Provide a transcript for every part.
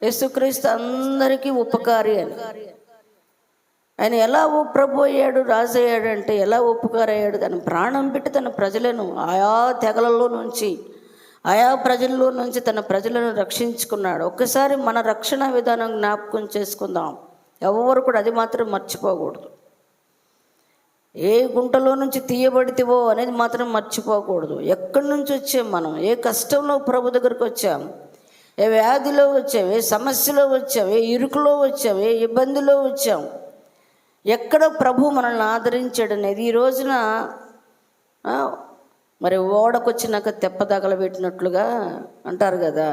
యేసుక్రీస్తు అందరికీ ఉపకారి అని. ఆయన ఎలా ప్రభు అయ్యాడు, రాజు అయ్యాడు అంటే ఎలా ఉపకారి అయ్యాడు? తన ప్రాణం పెట్టి తన ప్రజలను ఆయా తెగలలో నుంచి, ఆయా ప్రజల్లో నుంచి తన ప్రజలను రక్షించుకున్నాడు. ఒక్కసారి మన రక్షణ విధానం జ్ఞాపకం చేసుకుందాం. ఎవరు కూడా అది మాత్రం మర్చిపోకూడదు. ఏ గుంటలో నుంచి తీయబడితేవో అనేది మాత్రం మర్చిపోకూడదు. ఎక్కడి నుంచి వచ్చాం మనం, ఏ కష్టంలో ప్రభు దగ్గరికి వచ్చాం, ఏ వ్యాధిలో వచ్చాం, ఏ సమస్యలో వచ్చాం, ఏ ఇరుకులో వచ్చాం, ఏ ఇబ్బందిలో వచ్చాం, ఎక్కడ ప్రభు మనల్ని ఆదరించాడు అనేది ఈ రోజున మరి ఓడకొచ్చినాక తెప్పదగల పెట్టినట్లుగా అంటారు కదా,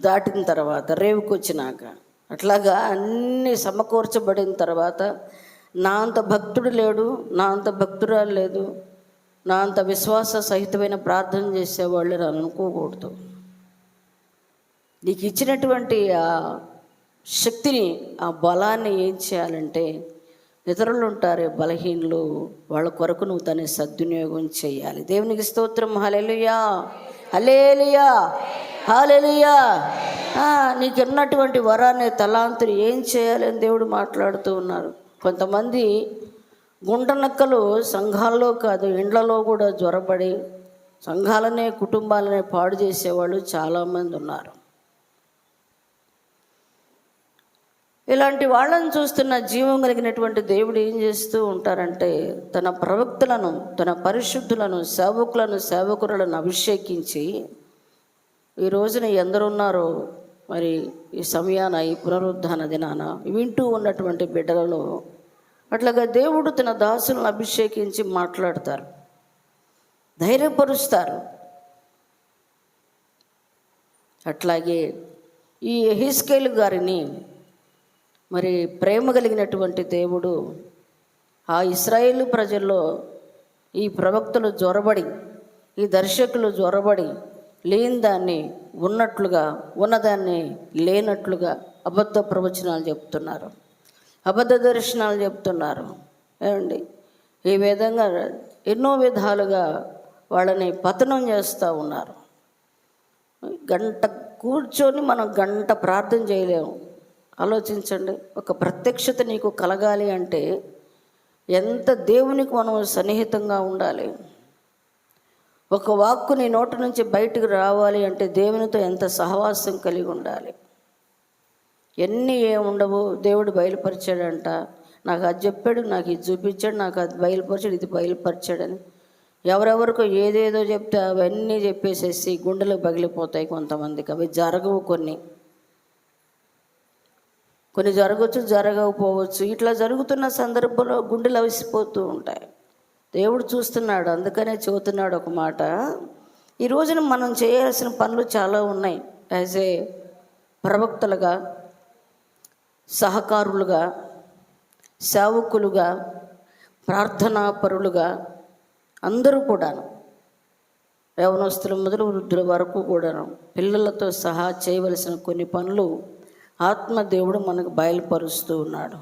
దాటిన తర్వాత రేవుకొచ్చినాక, అట్లాగా అన్నీ సమకూర్చబడిన తర్వాత నా అంత భక్తుడు లేడు, నా అంత భక్తురాలు లేదు, నా అంత విశ్వాస సహితమైన ప్రార్థన చేసేవాళ్ళు అని అనుకోకూడదు. నీకు ఇచ్చినటువంటి ఆ శక్తిని, ఆ బలాన్ని ఏం చేయాలంటే, ఇతరులు ఉంటారే బలహీనులు, వాళ్ళ కొరకు నువ్వు దాన్ని సద్వినియోగం చేయాలి. దేవునికి స్తోత్రం. హల్లెలూయా, హల్లెలూయా, హల్లెలూయా. నీకు ఉన్నటువంటి వరాన్ని, తలాంతుని ఏం చేయాలని దేవుడు మాట్లాడుతూ ఉన్నారు. కొంతమంది గుంటనక్కలు సంఘాల్లో కాదు, ఇండ్లలో కూడా జ్వరపడి సంఘాలనే, కుటుంబాలనే పాడు చేసేవాళ్ళు చాలామంది ఉన్నారు. ఇలాంటి వాళ్ళని చూస్తున్న జీవం కలిగినటువంటి దేవుడు ఏం చేస్తూ ఉంటారంటే, తన ప్రవక్తలను, తన పరిశుద్ధులను, సేవకులను, సేవకులను అభిషేకించి, ఈ రోజున ఎందరున్నారో మరి ఈ సమయాన, ఈ పునరుద్ధాన దినాన వింటూ ఉన్నటువంటి బిడ్డలలో అట్లాగా దేవుడు తన దాసులను అభిషేకించి మాట్లాడతారు, ధైర్యపరుస్తారు. అట్లాగే ఈ యెహెజ్కేలు గారిని మరి ప్రేమ కలిగినటువంటి దేవుడు ఆ ఇశ్రాయేలు ప్రజల్లో ఈ ప్రవక్తలు జ్వరబడి, ఈ దర్శకులు జ్వరబడి లేని దాన్ని ఉన్నట్లుగా, ఉన్నదాన్ని లేనట్లుగా అబద్ధ ప్రవచనాలు చెప్తున్నారు, అబద్ధ దర్శనాలు చెప్తున్నారు. ఏమండి, ఈ విధంగా ఎన్నో విధాలుగా వాళ్ళని పతనం చేస్తూ ఉన్నారు. గంట కూర్చొని మనం గంట ప్రార్థన చేయలేము. ఆలోచించండి, ఒక ప్రత్యక్షత నీకు కలగాలి అంటే ఎంత దేవునికి మనం సన్నిహితంగా ఉండాలి. ఒక వాక్కు నీ నోటి నుంచి బయటకు రావాలి అంటే దేవునితో ఎంత సహవాసం కలిగి ఉండాలి. ఎన్ని ఏముండవు, దేవుడు బయలుపరిచాడంట, నాకు అది చెప్పాడు, నాకు ఇది చూపించాడు, నాకు అది బయలుపరిచాడు, ఇది బయలుపరిచాడని ఎవరెవరికో ఏదేదో చెప్తే అవన్నీ చెప్పేసేసి గుండెలు పగిలిపోతాయి కొంతమందికి. అవి జరగవు, కొన్ని జరగవచ్చు, జరగకపోవచ్చు. ఇట్లా జరుగుతున్న సందర్భంలో గుండెలు అవిసిపోతూ ఉంటాయి. దేవుడు చూస్తున్నాడు, అందుకనే చెబుతున్నాడు ఒక మాట. ఈ రోజున మనం చేయాల్సిన పనులు చాలా ఉన్నాయి. యాజ్ ఏ ప్రవక్తలుగా, సహకారులుగా, సేవకులుగా, ప్రార్థనాపరులుగా అందరూ కూడాను, యవనస్తుల మొదలు వృద్ధుల వరకు కూడాను పిల్లలతో సహా చేయవలసిన కొన్ని పనులు ఆత్మదేవుడు మనకు బయలుపరుస్తూ ఉన్నాడు.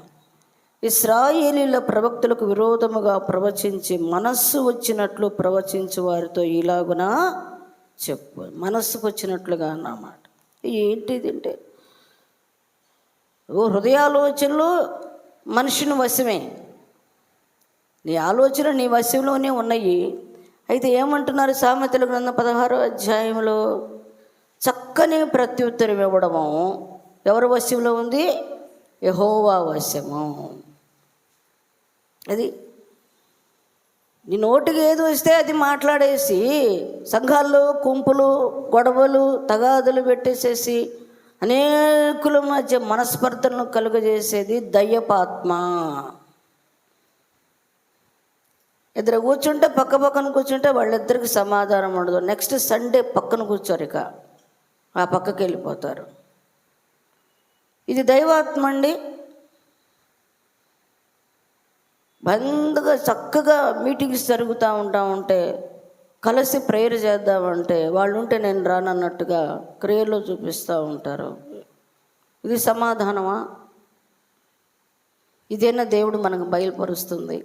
ఇశ్రాయేలీల ప్రవక్తలకు విరోధముగా ప్రవచించి మనస్సు వచ్చినట్లు ప్రవచించే వారితో ఇలాగున చెప్పు. మనస్సుకు వచ్చినట్లుగా అన్నమాట. ఏంటిది అంటే, హృదయాలోచనలు మనిషిని వశమే, నీ ఆలోచన నీ వశంలోనే ఉన్నాయి. అయితే ఏమంటున్నారు సామెతల గ్రంథం 16వ అధ్యాయంలో, చక్కని ప్రత్యుత్తరం ఇవ్వడము ఎవరి వశంలో ఉంది? యెహోవా వశము. అది నీ నోటికి ఏది వస్తే అది మాట్లాడేసి సంఘాల్లో కుంపులు, గొడవలు, తగాదులు పెట్టేసేసి అనేకుల మధ్య మనస్పర్ధలను కలుగజేసేది దయ్యపాత్మ. ఇద్దరు కూర్చుంటే పక్కన కూర్చుంటే వాళ్ళిద్దరికి సమాధానం ఉండదు. నెక్స్ట్ సండే పక్కన కూర్చోరు, ఇక ఆ పక్కకి వెళ్ళిపోతారు. ఇది దైవాత్మ అండి. బందగా చక్కగా మీటింగ్స్ జరుగుతూ ఉంటే, కలిసి ప్రేయర్ చేద్దామంటే వాళ్ళు ఉంటే నేను రానన్నట్టుగా ప్రేయర్లో చూపిస్తూ ఉంటారు. ఇది సమాధానమా? ఇదేనా దేవుడు మనకు బయలుపరుస్తుంది?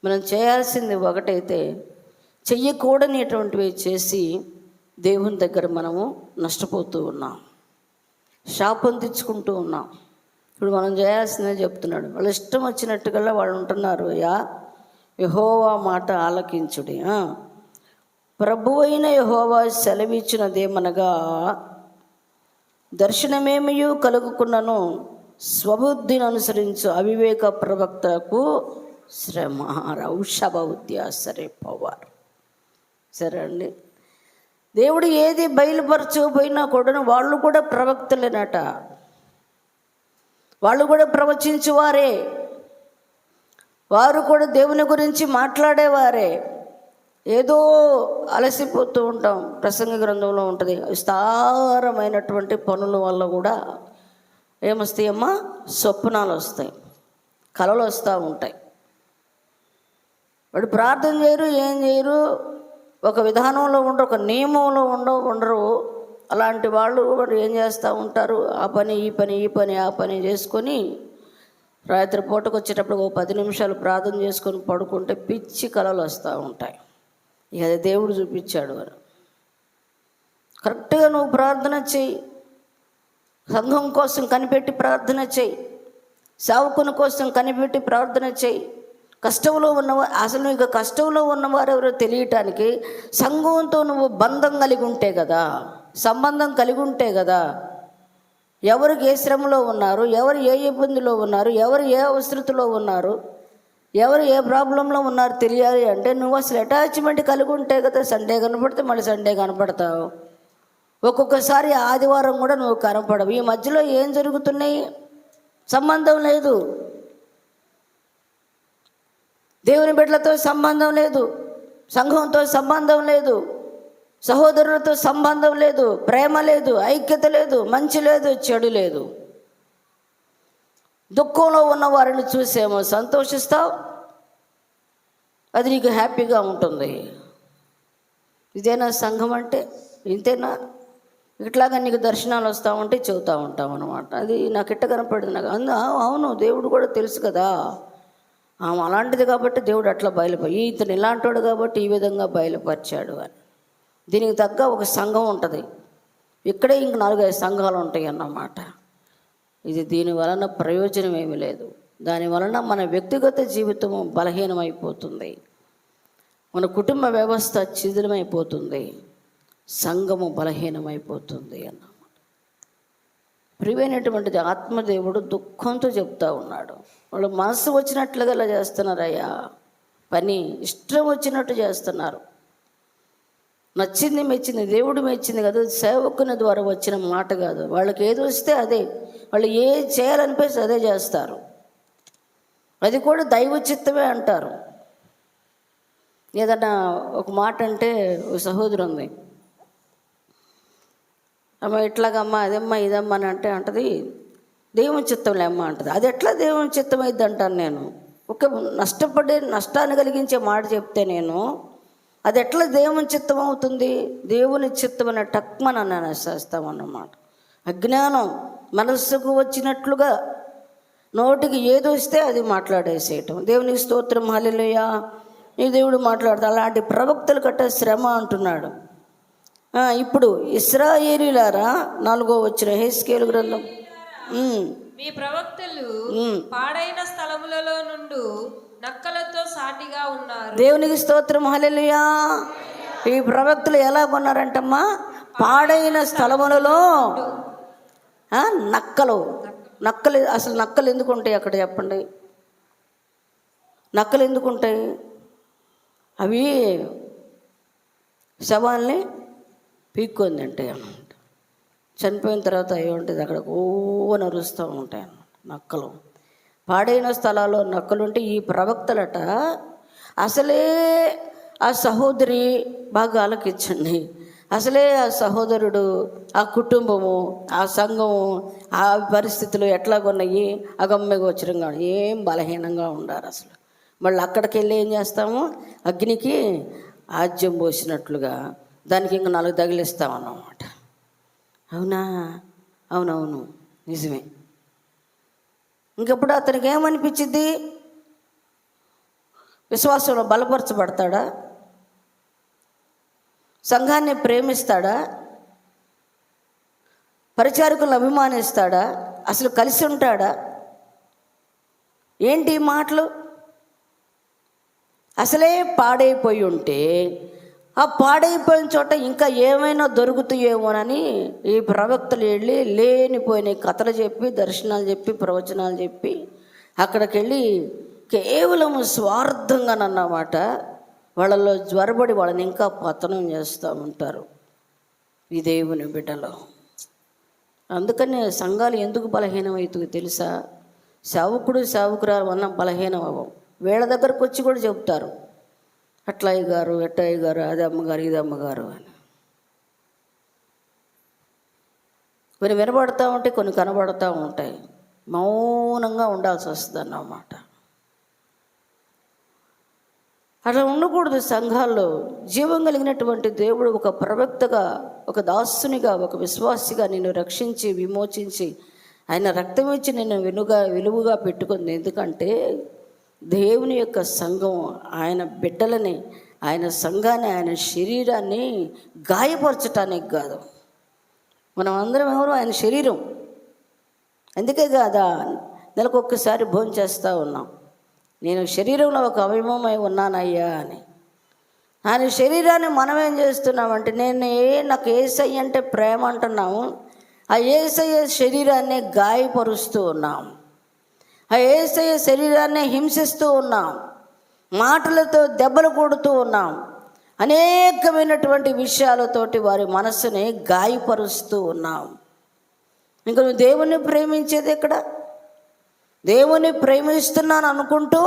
మనం చేయాల్సింది ఒకటైతే చెయ్యకూడనిటువంటివి చేసి దేవుని దగ్గర మనము నష్టపోతూ ఉన్నాం, శాపం తెచ్చుకుంటూ ఉన్నాం. ఇప్పుడు మనం చేయాల్సిందే చెప్తున్నాడు. వాళ్ళు ఇష్టం వచ్చినట్టుగా వాళ్ళు ఉంటున్నారు. యెహోవా మాట ఆలకించుడి. ప్రభువైన యెహోవా సెలవిచ్చినదేమనగా, దర్శనమేమియు కలుగుకున్నను స్వబుద్ధిని అనుసరించు అవివేక ప్రవక్తకు శ్రమ. ఔషభ ఉద్యాసరే పవార్. సరే అండి, దేవుడు ఏది బయలుపరచకపోయినా కూడా వాళ్ళు కూడా ప్రవక్తలేనట, వాళ్ళు కూడా ప్రవచించువారే, వారు కూడా దేవుని గురించి మాట్లాడేవారే. ఏదో అలసిపోతూ ఉంటాం. ప్రసంగ గ్రంథంలో ఉంటుంది, విస్తారమైనటువంటి పనుల వల్ల కూడా ఏమొస్తాయమ్మా, స్వప్నాలు వస్తాయి, కలలు వస్తూ ఉంటాయి. వాడు ప్రార్థన చేయరు, ఏం చేయరు, ఒక విధానంలో ఉండరు, ఒక నియమంలో ఉండరు. అలాంటి వాళ్ళు వాడు ఏం చేస్తూ ఉంటారు, ఆ పని ఈ పని ఈ పని ఆ పని చేసుకొని రాత్రి పూటకు వచ్చేటప్పుడు 10 నిమిషాలు ప్రార్థన చేసుకొని పడుకుంటే పిచ్చి కలలు వస్తూ ఉంటాయి. ఇక అది దేవుడు చూపించాడు. వారు కరెక్ట్గా నువ్వు ప్రార్థన చెయ్యి, సంఘం కోసం కనిపెట్టి ప్రార్థన చెయ్యి, సేవకుని కోసం కనిపెట్టి ప్రార్థన చెయ్యి. కష్టంలో ఉన్నవారు, అసలు నీకు కష్టంలో ఉన్నవారు ఎవరో తెలియటానికి సంఘంతో నువ్వు బంధం కలిగి ఉంటే కదా, సంబంధం కలిగి ఉంటే కదా, ఎవరికి ఏ శ్రమలో ఉన్నారు, ఎవరు ఏ ఇబ్బందిలో ఉన్నారు, ఎవరు ఏ అవసరతలో ఉన్నారు, ఎవరు ఏ ప్రాబ్లంలో ఉన్నారు తెలియాలి అంటే నువ్వు అసలు అటాచ్మెంట్ కలిగి ఉంటే కదా. సండే కనపడితే మళ్ళీ సండే కనపడతావు, ఒక్కొక్కసారి ఆదివారం కూడా నువ్వు కనపడవు. ఈ మధ్యలో ఏం జరుగుతున్నాయి, సంబంధం లేదు, దేవుని బిడ్డలతో సంబంధం లేదు, సంఘంతో సంబంధం లేదు, సహోదరులతో సంబంధం లేదు, ప్రేమ లేదు, ఐక్యత లేదు, మంచి లేదు, చెడు లేదు. దుఃఖంలో ఉన్న వారిని చూసేమో సంతోషిస్తావు, అది నీకు హ్యాపీగా ఉంటుంది. ఇదేనా సంఘం అంటే? ఇంతేనా? ఇట్లాగా నీకు దర్శనాలు వస్తూ ఉంటే చెబుతూ ఉంటాం అన్నమాట. అది నాకు ఇట్ట కనపడింది. నాకు అవును, దేవుడు కూడా తెలుసు కదా, అలాంటిది కాబట్టి దేవుడు అట్లా ఇతను ఇలాంటోడు కాబట్టి ఈ విధంగా బయలుపరిచాడు అని. దీనికి తగ్గ ఒక సంఘం ఉంటుంది, ఇక్కడే ఇంక 4-5 సంఘాలు ఉంటాయి అన్నమాట. దీని వలన ప్రయోజనం ఏమీ లేదు. దాని వలన మన వ్యక్తిగత జీవితము బలహీనమైపోతుంది, మన కుటుంబ వ్యవస్థ శిథిలమైపోతుంది, సంఘము బలహీనమైపోతుంది అన్నమాట. ప్రియమైనటువంటిది ఆత్మదేవుడు దుఃఖంతో చెప్తా ఉన్నాడు. వాళ్ళు మనసు వచ్చినట్లుగా ఇలా చేస్తున్నారయ్యా పని, ఇష్టం వచ్చినట్టు చేస్తున్నారు. నచ్చింది మెచ్చింది, దేవుడు మెచ్చింది కదా, సేవకుని ద్వారా వచ్చిన మాట కాదు. వాళ్ళకి ఏది వస్తే అదే, వాళ్ళు ఏ చేయాలనిపిస్తే అదే చేస్తారు. అది కూడా దైవ చిత్తమే అంటారు. ఏదన్నా ఒక మాట అంటే, ఒక సహోదరు ఉంది, అమ్మ ఇట్లాగమ్మా అదమ్మా ఇదమ్మా అని అంటది, దేవుని చిత్తంలే అమ్మ అంటది. అది ఎట్లా దేవుని చిత్తం అయింది అంటాను నేను. ఒక నష్టాన్ని కలిగించే మాట చెప్తే నేను, అది ఎట్లా దేవుని చిత్తం అవుతుంది? దేవుని చిత్తం అనే టక్మని అనేస్తామన్నమాట. అజ్ఞానం, మనస్సుకు వచ్చినట్లుగా నోటికి ఏది వస్తే అది మాట్లాడేసేయటం. దేవునికి స్తోత్రం, హల్లెలూయా. ఈ దేవుడు మాట్లాడతాడు. అలాంటి ప్రవక్తలు కట్ట శ్రమ అంటున్నాడు. ఇప్పుడు ఇశ్రాయేలీయులారా, 4వ వచనం హెస్కేలు గ్రంథం, మీ ప్రవక్తలు పాడైన స్థలములలో నుండి నక్కలతో సాటిగా ఉన్నారు. దేవునికి స్తోత్రం, హల్లెలూయా. ఈ ప్రవక్తలు ఎలా కొన్నారంటమ్మా? పాడైన స్థలములలో నక్కలు. అసలు నక్కలు ఎందుకు ఉంటాయి అక్కడ చెప్పండి? నక్కలు ఎందుకు ఉంటాయి? అవి శవాల్ని పీక్కొని తింటాయి అన్నమాట. చనిపోయిన తర్వాత అవి ఉంటుంది అక్కడ నరుస్తూ ఉంటాయి అన్నమాట నక్కలు. పాడైన స్థలాల్లో నక్కలుంటే ఈ ప్రవక్తలట అసలే ఆ సహోదరి బాగా ఆలకించండి, అసలే ఆ సహోదరుడు, ఆ కుటుంబము, ఆ సంఘము, ఆ పరిస్థితులు ఎట్లాగున్నాయి, అగమ్యగోచరంగా ఏం బలహీనంగా ఉండారు అసలు. మళ్ళీ అక్కడికి వెళ్ళి ఏం చేస్తాము? అగ్నికి ఆజ్యం పోసినట్లుగా దానికి ఇంకా 4 తగిలిస్తామన్నమాట. అవునా? అవునవును, నిజమే. ఇంకెప్పుడు అతనికి ఏమనిపించింది? విశ్వాసంలో బలపరచబడతాడా? సంఘాన్ని ప్రేమిస్తాడా? పరిచారకులను అభిమానిస్తాడా? అసలు కలిసి ఉంటాడా? ఏంటి ఈ మాటలు? అసలే పాడైపోయి ఉంటే ఆ పాడైపోయిన చోట ఇంకా ఏమైనా దొరుకుతాయేమోనని ఈ ప్రవక్తలు వెళ్ళి లేనిపోయిన కథలు చెప్పి, దర్శనాలు చెప్పి, ప్రవచనాలు చెప్పి అక్కడికి వెళ్ళి కేవలం స్వార్థంగానన్నమాట వాళ్ళలో జ్వరబడి వాళ్ళని ఇంకా పతనం చేస్తూ ఉంటారు ఈ దేవుని బిడ్డలో. అందుకని సంఘాలు ఎందుకు బలహీనమవుతుంది తెలుసా? సేవకుడు సేవకురాలు వల్ల బలహీనం అవ్వం. వీళ్ళ దగ్గరకు వచ్చి కూడా చెబుతారు, అట్లా అయ్యగారు, ఎట్ట అయ్యగారు, అది అమ్మగారు, ఇది అమ్మగారు అని. కొన్ని వినబడుతూ ఉంటాయి, కొన్ని కనబడుతూ ఉంటాయి. మౌనంగా ఉండాల్సి వస్తుంది అన్నమాట. అట్లా ఉండకూడదు. సంఘాల్లో జీవం కలిగినటువంటి దేవుడు ఒక ప్రవక్తగా, ఒక దాసునిగా, ఒక విశ్వాసిగా నిన్ను రక్షించి విమోచించి ఆయన రక్తం ఇచ్చి నిన్ను విలువగా పెట్టుకుంది. ఎందుకంటే దేవుని యొక్క సంఘం ఆయన బిడ్డలని, ఆయన సంఘాన్ని, ఆయన శరీరాన్ని గాయపరచటానికి కాదు. మనం అందరం ఎవరు? ఆయన శరీరం. అందుకే కాదా నెలకొక్కసారి భోజనం చేస్తూ ఉన్నాం, నేను శరీరంలో ఒక అవయవమై ఉన్నానయ్యా అని. ఆయన శరీరాన్ని మనం ఏం చేస్తున్నామంటే, నాకు యేసయ్య అంటే ప్రేమ అంటున్నాము, ఆ యేసయ్య శరీరాన్ని గాయపరుస్తూ ఉన్నాం, ఆ యేసయ్య శరీరాన్ని హింసిస్తూ ఉన్నాం, మాటలతో దెబ్బలు కొడుతూ ఉన్నాం, అనేకమైనటువంటి విషయాలతోటి వారి మనస్సుని గాయపరుస్తూ ఉన్నాం. ఇంకా నువ్వు దేవుణ్ణి ప్రేమించేది ఎక్కడ? దేవుని ప్రేమిస్తున్నాను అనుకుంటూ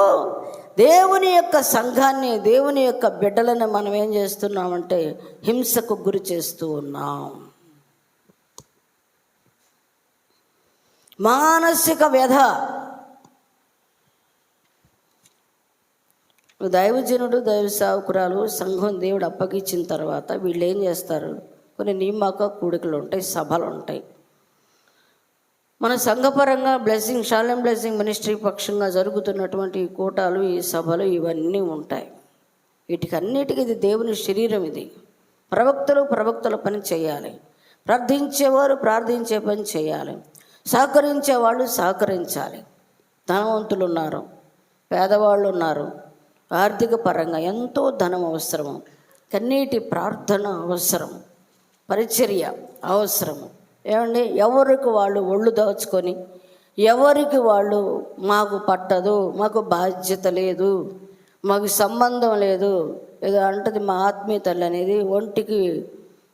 దేవుని యొక్క సంఘాన్ని, దేవుని యొక్క బిడ్డలను మనం ఏం చేస్తున్నామంటే హింసకు గురి చేస్తూ ఉన్నాం. మానసిక వ్యధ. దైవజనుడు, దైవ సేవకురాలు, సంఘం దేవుడు అప్పగించిన తర్వాత వీళ్ళు ఏం చేస్తారు? కొన్ని నియామక కూడికలు ఉంటాయి, సభలు ఉంటాయి. మన సంఘపరంగా బ్లెస్సింగ్, షాలెం బ్లెస్సింగ్ మినిస్ట్రీ పక్షంగా జరుగుతున్నటువంటి ఈ కూటాలు, ఈ సభలు ఇవన్నీ ఉంటాయి. వీటికన్నిటికీ ఇది దేవుని శరీరం. ఇది ప్రవక్తల పని చేయాలి, ప్రార్థించేవారు ప్రార్థించే పని చేయాలి, సహకరించే వాళ్ళు సహకరించాలి. ధనవంతులు ఉన్నారు, పేదవాళ్ళు ఉన్నారు, ఆర్థిక పరంగా ఎంతో ధనం అవసరము, కన్నీటి ప్రార్థన అవసరము, పరిచర్య అవసరము. ఏమండి, ఎవరికి వాళ్ళు ఒళ్ళు దాచుకొని, ఎవరికి వాళ్ళు మాకు పట్టదు, మాకు బాధ్యత లేదు, మాకు సంబంధం లేదు ఏదో అంటది మా ఆత్మీయ తల్లి అనేది, ఒంటికి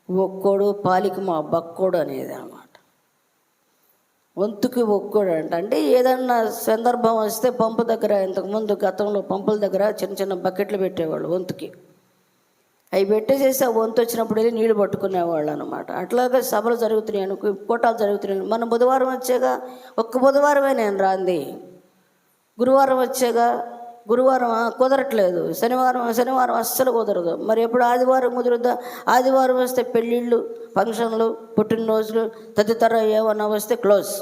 ఒక్కోడు పాలికి మా బక్కోడు అనేది అన్నమాట. వంతుకి ఒక్కోడు అంటే ఏదన్నా సందర్భం వస్తే పంపు దగ్గర, ఇంతకుముందు గతంలో పంపుల దగ్గర చిన్న చిన్న బకెట్లు పెట్టేవాళ్ళు వంతుకి. అవి పెట్టేసేసి ఆ వంతు వచ్చినప్పుడు వెళ్ళి నీళ్లు పట్టుకునేవాళ్ళు అనమాట. అట్లాగే సభలు జరుగుతున్నాయి, కోటాలు జరుగుతున్నాయి. మన బుధవారం వచ్చేగా, ఒక్క బుధవారమే నేను రాంది, గురువారం వచ్చేగా, గురువారం కుదరట్లేదు, శనివారం అస్సలు కుదరదు. మరి ఎప్పుడు ఆదివారం కుదురుద్దా? ఆదివారం వస్తే పెళ్ళిళ్ళు, ఫంక్షన్లు, పుట్టినరోజులు తదితర ఏమన్నా వస్తే క్లోజ్.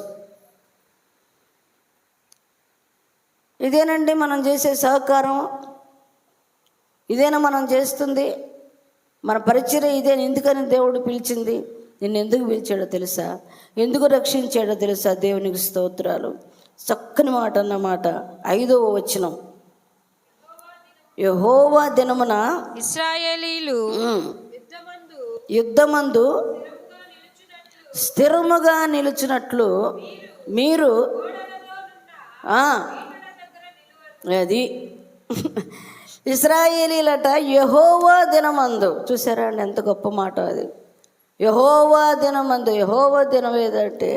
ఇదేనండి మనం చేసే సహకారం, ఇదేనా మనం చేస్తుంది మన పరిచర్య? ఇదే. ఎందుకని దేవుడు పిలిచింది? నిన్ను ఎందుకు పిలిచాడో తెలుసా? ఎందుకు రక్షించాడో తెలుసా? దేవునికి స్తోత్రాలు. చక్కని మాట అన్నమాట. 5వ వచనం, యెహోవా దినమున ఇశ్రాయేలీయులు యుద్ధమందు స్థిరముగా నిలుచున్నట్లు మీరు అది ఇశ్రాయేలీలట యెహోవా దినమందు. చూసారా అండి ఎంత గొప్ప మాట అది. యెహోవా దినమందు. యెహోవా దినం ఏదంటే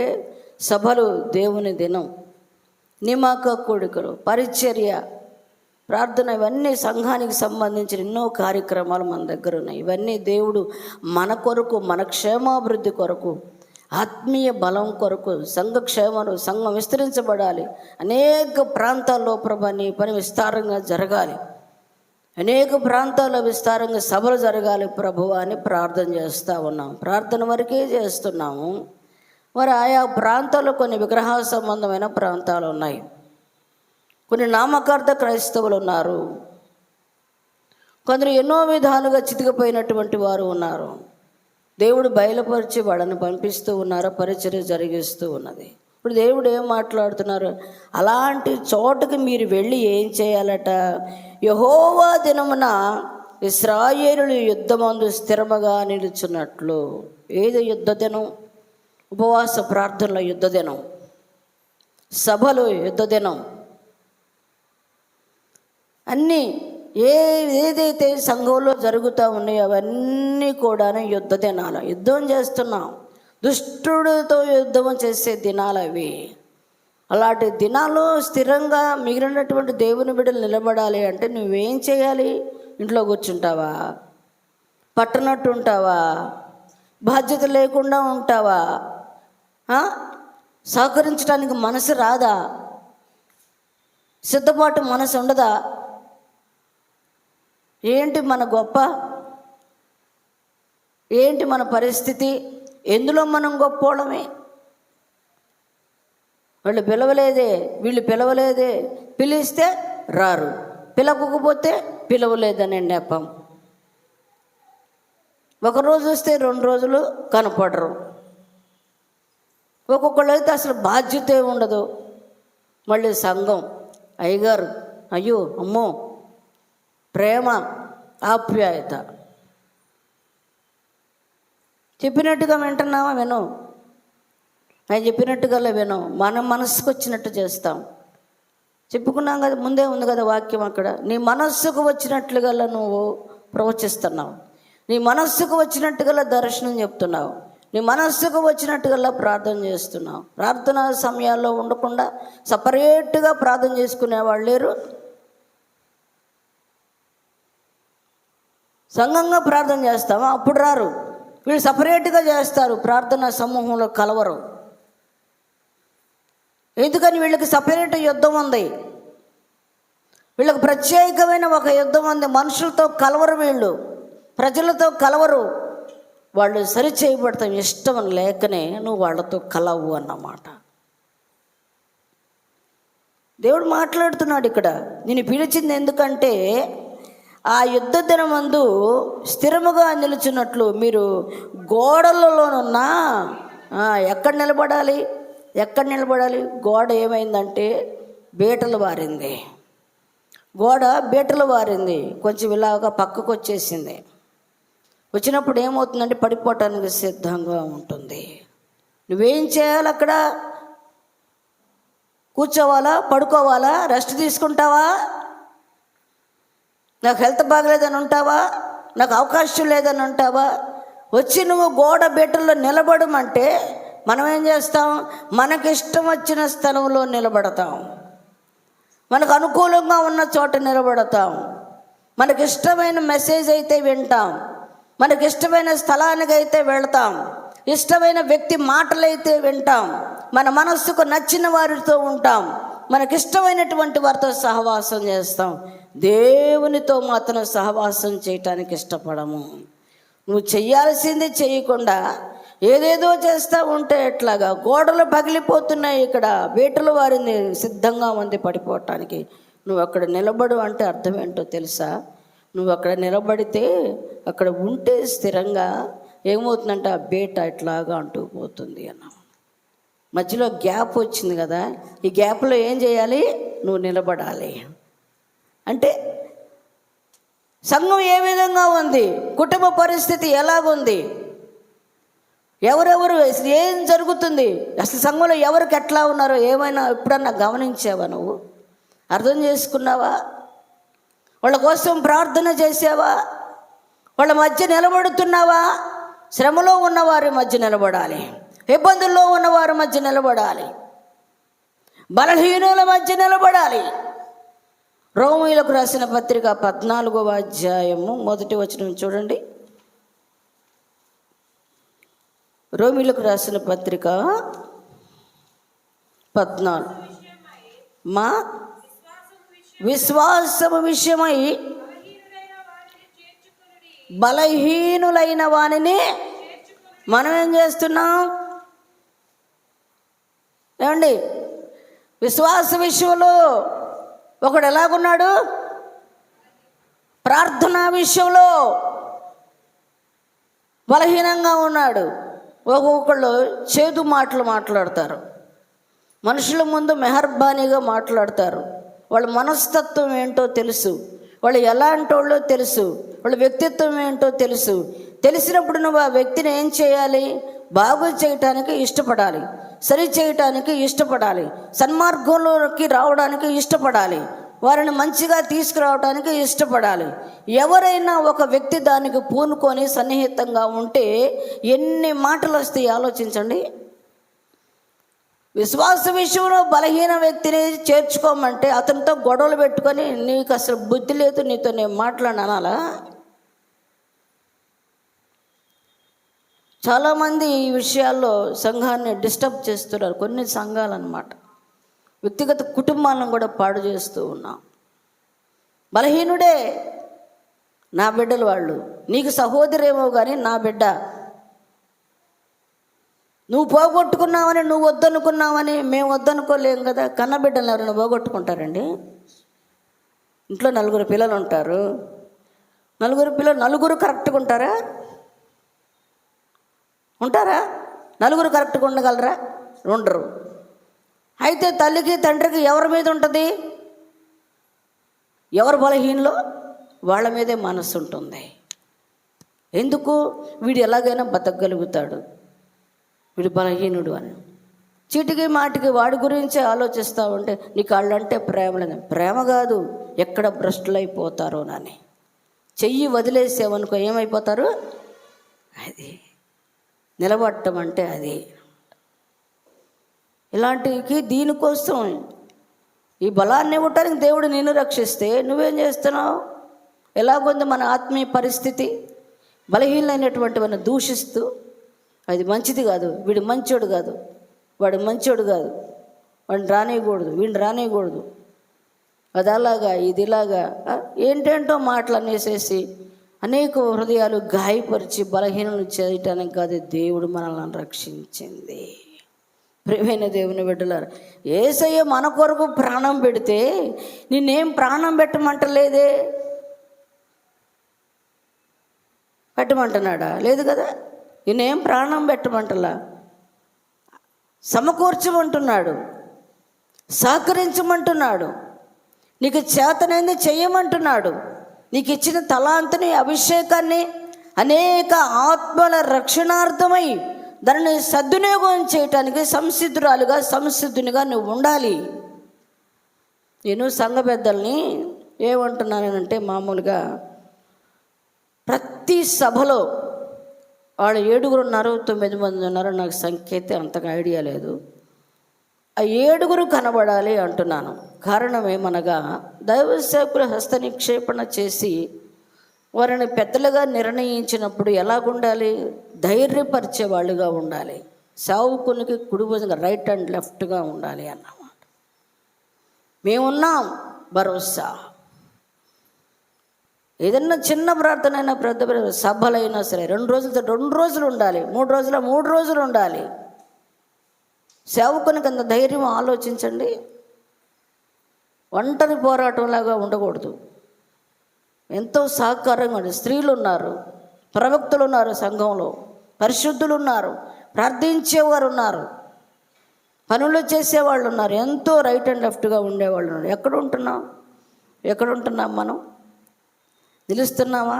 సభలు, దేవుని దినం, నియామక కూడికలు, పరిచర్య, ప్రార్థన, ఇవన్నీ సంఘానికి సంబంధించిన ఎన్నో కార్యక్రమాలు మన దగ్గర ఉన్నాయి. ఇవన్నీ దేవుడు మన కొరకు, మన క్షేమాభివృద్ధి కొరకు, ఆత్మీయ బలం కొరకు, సంఘం విస్తరించబడాలి. అనేక ప్రాంతాల్లో ప్రభా నీ పని విస్తారంగా జరగాలి, అనేక ప్రాంతాల్లో విస్తారంగా సభలు జరగాలి ప్రభువా అని ప్రార్థన చేస్తూ ఉన్నాం. ప్రార్థన వరకే చేస్తున్నాము. మరి ఆయా ప్రాంతాల్లో కొన్ని విగ్రహ సంబంధమైన ప్రాంతాలు ఉన్నాయి, కొన్ని నామకార్థ క్రైస్తవులు ఉన్నారు, కొందరు ఎన్నో విధాలుగా చితికిపోయినటువంటి వారు ఉన్నారు. దేవుడు బయలుపరిచి వాళ్ళని పంపిస్తూ ఉన్నారు, పరిచర్య జరిగిస్తూ ఉన్నది. ఇప్పుడు దేవుడు ఏం మాట్లాడుతున్నారు? అలాంటి చోటుకి మీరు వెళ్ళి ఏం చేయాలట? యెహోవా దినమున ఇశ్రాయేలులు యుద్ధమందు స్థిరముగా నిలుచున్నట్లు. ఏది యుద్ధ దినం? ఉపవాస ప్రార్థనల యుద్ధ దినం, సభలు యుద్ధ దినం, అన్నీ ఏదైతే సంఘంలో జరుగుతూ ఉన్నాయో అవన్నీ కూడా యుద్ధ దినాలు. యుద్ధం చేస్తున్నాం, దుష్టుడితో యుద్ధం చేసే దినాలు అవి. అలాంటి దినాలు స్థిరంగా మిగిలినటువంటి దేవుని బిడ్డలు నిలబడాలి అంటే నువ్వేం చేయాలి? ఇంట్లో కూర్చుంటావా? పట్టనట్టు ఉంటావా? బాధ్యత లేకుండా ఉంటావా? సహకరించడానికి మనసు రాదా? సిద్ధపాటు మనసు ఉండదా? ఏంటి మన గొప్ప? ఏంటి మన పరిస్థితి? ఎందులో మనం గొప్పోళమే? వాళ్ళు పిలవలేదే, వీళ్ళు పిలవలేదే, పిలిస్తే రారు, పిలవకపోతే పిలవలేదని నెపం. ఒకరోజు వస్తే 2 రోజులు కనపడరు. ఒక్కొక్కళ్ళు అయితే అసలు బాధ్యతే ఉండదు. మళ్ళీ సంఘం, అయ్యగారు, అయ్యో అమ్మో, ప్రేమ ఆప్యాయత. చెప్పినట్టుగా వింటున్నావా? విను. ఆయన చెప్పినట్టుగా విను. మన మనసుకు వచ్చినట్టు చేస్తాం. చెప్పుకున్నాం కదా, ముందే ఉంది కదా వాక్యం అక్కడ. నీ మనస్సుకు వచ్చినట్లుగా నువ్వు ప్రవచిస్తున్నావు, నీ మనస్సుకు వచ్చినట్టుగా దర్శనం చెప్తున్నావు, నీ మనస్సుకు వచ్చినట్టుగా ప్రార్థన చేస్తున్నావు. ప్రార్థన సమయాల్లో ఉండకుండా సపరేట్గా ప్రార్థన చేసుకునే వాళ్ళు లేరు. సంఘంగా ప్రార్థన చేస్తామా? అప్పుడు రారు. వీళ్ళు సపరేట్గా చేస్తారు, ప్రార్థన సమూహంలో కలవరు. ఎందుకని? వీళ్ళకి సపరేట్ యుద్ధం ఉంది, వీళ్ళకి ప్రత్యేకమైన ఒక యుద్ధం ఉంది. మనుషులతో కలవరు, వీళ్ళు ప్రజలతో కలవరు. వాళ్ళు సరి చేయబడతాం ఇష్టం లేకనే నువ్వు వాళ్ళతో కలవు అన్నమాట. దేవుడు మాట్లాడుతున్నాడు ఇక్కడ. నేను పిలిచింది ఎందుకంటే ఆ యుద్ధ దినమందు స్థిరముగా నిలుచున్నట్లు. మీరు గోడలలోనున్నా ఎక్కడ నిలబడాలి? ఎక్కడ నిలబడాలి? గోడ ఏమైందంటే బీటలు వారింది. గోడ బీటలు వారింది, కొంచెం ఇలాగా పక్కకు వచ్చేసింది. వచ్చినప్పుడు ఏమవుతుందంటే పడిపోవటానికి సిద్ధంగా ఉంటుంది. నువ్వేం చేయాలి? అక్కడ కూర్చోవాలా? పడుకోవాలా? రెస్ట్ తీసుకుంటావా? నాకు హెల్త్ బాగలేదని ఉంటావా? నాకు అవకాశం లేదని ఉంటావా? వచ్చి నువ్వు గోడ బీటల్లో నిలబడమంటే మనం ఏం చేస్తాం? మనకిష్టం వచ్చిన స్థలంలో నిలబడతాం, మనకు అనుకూలంగా ఉన్న చోట నిలబడతాం, మనకిష్టమైన మెసేజ్ అయితే వింటాం, మనకిష్టమైన స్థలానికి అయితే వెళతాం, ఇష్టమైన వ్యక్తి మాటలైతే వింటాం, మన మనస్సుకు నచ్చిన వారితో ఉంటాం, మనకిష్టమైనటువంటి వారితో సహవాసం చేస్తాం. దేవునితో మాత్రం సహవాసం చేయటానికి ఇష్టపడము. నువ్వు చెయ్యాల్సింది చేయకుండా ఏదేదో చేస్తూ ఉంటే ఎట్లాగా? గోడలు పగిలిపోతున్నాయి, ఇక్కడ బీటలు వారిని సిద్ధంగా ఉంది పడిపోవటానికి. నువ్వు అక్కడ నిలబడు అంటే అర్థం ఏంటో తెలుసా? నువ్వు అక్కడ నిలబడితే, అక్కడ ఉంటే స్థిరంగా ఏమవుతుందంటే ఆ బీట ఇట్లాగా అంటూ పోతుంది అన్న. మధ్యలో గ్యాప్ వచ్చింది కదా, ఈ గ్యాప్లో ఏం చేయాలి? నువ్వు నిలబడాలి. అంటే సంఘం ఏ విధంగా ఉంది, కుటుంబ పరిస్థితి ఎలాగుంది, ఎవరెవరు, ఏం జరుగుతుంది, అసలు సంఘంలో ఎవరికి ఎట్లా ఉన్నారో ఏమైనా ఎప్పుడన్నా గమనించావా? నువ్వు అర్థం చేసుకున్నావా? వాళ్ళ కోసం ప్రార్థన చేసావా? వాళ్ళ మధ్య నిలబడుతున్నావా? శ్రమలో ఉన్నవారి మధ్య నిలబడాలి, ఇబ్బందుల్లో ఉన్నవారి మధ్య నిలబడాలి, బలహీనుల మధ్య నిలబడాలి. రోమీయులకు రాసిన పత్రిక 14వ అధ్యాయము 1వ వచనం చూడండి. రోమీయులకు రాసిన పత్రిక 14. మా విశ్వాసము విషయమై బలహీనులైన వానిని మనం ఏం చేస్తున్నాం? ఏమండి, విశ్వాస విషయంలో ఒకడు ఎలాగున్నాడు? ప్రార్థనా విషయంలో బలహీనంగా ఉన్నాడు. ఒక్కొక్కళ్ళు చేదు మాటలు మాట్లాడతారు, మనుషుల ముందు మెహర్బానీగా మాట్లాడతారు. వాళ్ళ మనస్తత్వం ఏంటో తెలుసు, వాళ్ళు ఎలాంటి వాళ్ళో తెలుసు, వాళ్ళ వ్యక్తిత్వం ఏంటో తెలుసు. తెలిసినప్పుడు నువ్వు ఆ వ్యక్తిని ఏం చేయాలి? బాగు చేయటానికి ఇష్టపడాలి, సరి చేయటానికి ఇష్టపడాలి, సన్మార్గంలోకి రావడానికి ఇష్టపడాలి, వారిని మంచిగా తీసుకురావడానికి ఇష్టపడాలి. ఎవరైనా ఒక వ్యక్తి దానికి పూనుకొని సన్నిహితంగా ఉంటే ఎన్ని మాటలు వస్తాయి ఆలోచించండి. విశ్వాస విషయంలో బలహీన వ్యక్తిని చేర్చుకోమంటే అతనితో గొడవలు పెట్టుకొని నీకు అసలు బుద్ధి లేదు, నీతో నేను మాట్లాడాలా? చాలామంది ఈ విషయాల్లో సంఘాన్ని డిస్టర్బ్ చేస్తున్నారు. కొన్ని సంఘాలు అన్నమాట, వ్యక్తిగత కుటుంబాలను కూడా పాడు చేస్తూ ఉన్నాం. బలహీనుడే నా బిడ్డలు, వాళ్ళు నీకు సహోదరేమో కానీ నా బిడ్డ. నువ్వు పోగొట్టుకున్నావని, నువ్వు వద్దనుకున్నావని మేము వద్దనుకోలేం కదా. కన్నబిడ్డలు ఎవరైనా పోగొట్టుకుంటారండి? ఇంట్లో 4 పిల్లలు ఉంటారు, 4 పిల్లలు 4 కరెక్ట్గా ఉంటారా? 4 కరెక్ట్గా ఉండగలరా? ఉండరు. అయితే తల్లికి తండ్రికి ఎవరి మీద ఉంటుంది? ఎవరు బలహీనలో వాళ్ళ మీదే మనసు ఉంటుంది. ఎందుకు? వీడు ఎలాగైనా బతకగలుగుతాడు, వీడు బలహీనుడు అని. చీటికి మాటికి వాడి గురించి ఆలోచిస్తూ ఉంటే నీకు వాళ్ళంటే ప్రేమ లేదు. ప్రేమ కాదు, ఎక్కడ భ్రష్టులైపోతారోనని. చెయ్యి వదిలేసేవనుకో ఏమైపోతారు? అది నిలబడటం అంటే అది. ఇలాంటికి దీనికోసం ఈ బలాన్ని ఇవ్వటానికి దేవుడు నిన్ను రక్షిస్తే నువ్వేం చేస్తున్నావు? ఎలాగొంది మన ఆత్మీయ పరిస్థితి? బలహీనమైనటువంటి వాడిని దూషిస్తూ అది మంచిది కాదు, వీడు మంచోడు కాదు, వాడు మంచోడు కాదు, వాడిని రానేయకూడదు, వీడిని రానేయకూడదు, అది అలాగా ఇది ఇలాగా ఏంటేంటో మాటలు అనేసేసి అనేక హృదయాలు గాయపరిచి బలహీనలు చేయటానికి కాదు దేవుడు మనల్ని రక్షించింది. ప్రియమైన దేవుని బిడ్డలారా, యేసయ్య మన కొరకు ప్రాణం పెడితే నిన్నేం ప్రాణం పెట్టమంటలేదే. పెట్టమంటున్నాడా? లేదు కదా. నిన్నేం ప్రాణం పెట్టమంటలా, సమకూర్చమంటున్నాడు, సహకరించమంటున్నాడు, నీకు చేతనైంది చెయ్యమంటున్నాడు. నీకు ఇచ్చిన తలాంతుని, అభిషేకాన్ని అనేక ఆత్మల రక్షణార్థమై దానిని సద్వినియోగం చేయటానికి సంసిద్ధురాలుగా సంసిద్ధునిగా నువ్వు ఉండాలి. నేను సంఘ పెద్దల్ని ఏమంటున్నానంటే, మామూలుగా ప్రతి సభలో వాళ్ళు 7 ఉన్నారు, 9 మంది ఉన్నారు, నాకు సంఖ్య అయితే అంతగా ఐడియా లేదు. ఆ 7 కనబడాలి అంటున్నాను. కారణం ఏమనగా దైవ సేవకులు హస్త నిక్షేపణ చేసి వారిని పెద్దలుగా నిర్ణయించినప్పుడు ఎలాగుండాలి? ధైర్యపరిచే వాళ్ళుగా ఉండాలి. సేవకునికి కుడి భుజంగా రైట్ అండ్ లెఫ్ట్గా ఉండాలి అన్నమాట. మేమున్నాం భరోసా. ఏదన్నా చిన్న ప్రార్థన అయినా పెద్ద సభలైనా సరే 2 రోజులతో 2 రోజులు ఉండాలి, 3 రోజుల 3 రోజులు ఉండాలి. సేవకునికి అంత ధైర్యం ఆలోచించండి. ఒంటరి పోరాటంలాగా ఉండకూడదు, ఎంతో సహకారంగా ఉండాలి. స్త్రీలు ఉన్నారు, ప్రవక్తలు ఉన్నారు, సంఘంలో పరిశుద్ధులు ఉన్నారు, ప్రార్థించేవారు ఉన్నారు, పనులు చేసేవాళ్ళు ఉన్నారు, ఎంతో రైట్ అండ్ లెఫ్ట్గా ఉండేవాళ్ళు ఉన్నారు. ఎక్కడ ఉంటున్నాం మనం? నిలుస్తున్నావా?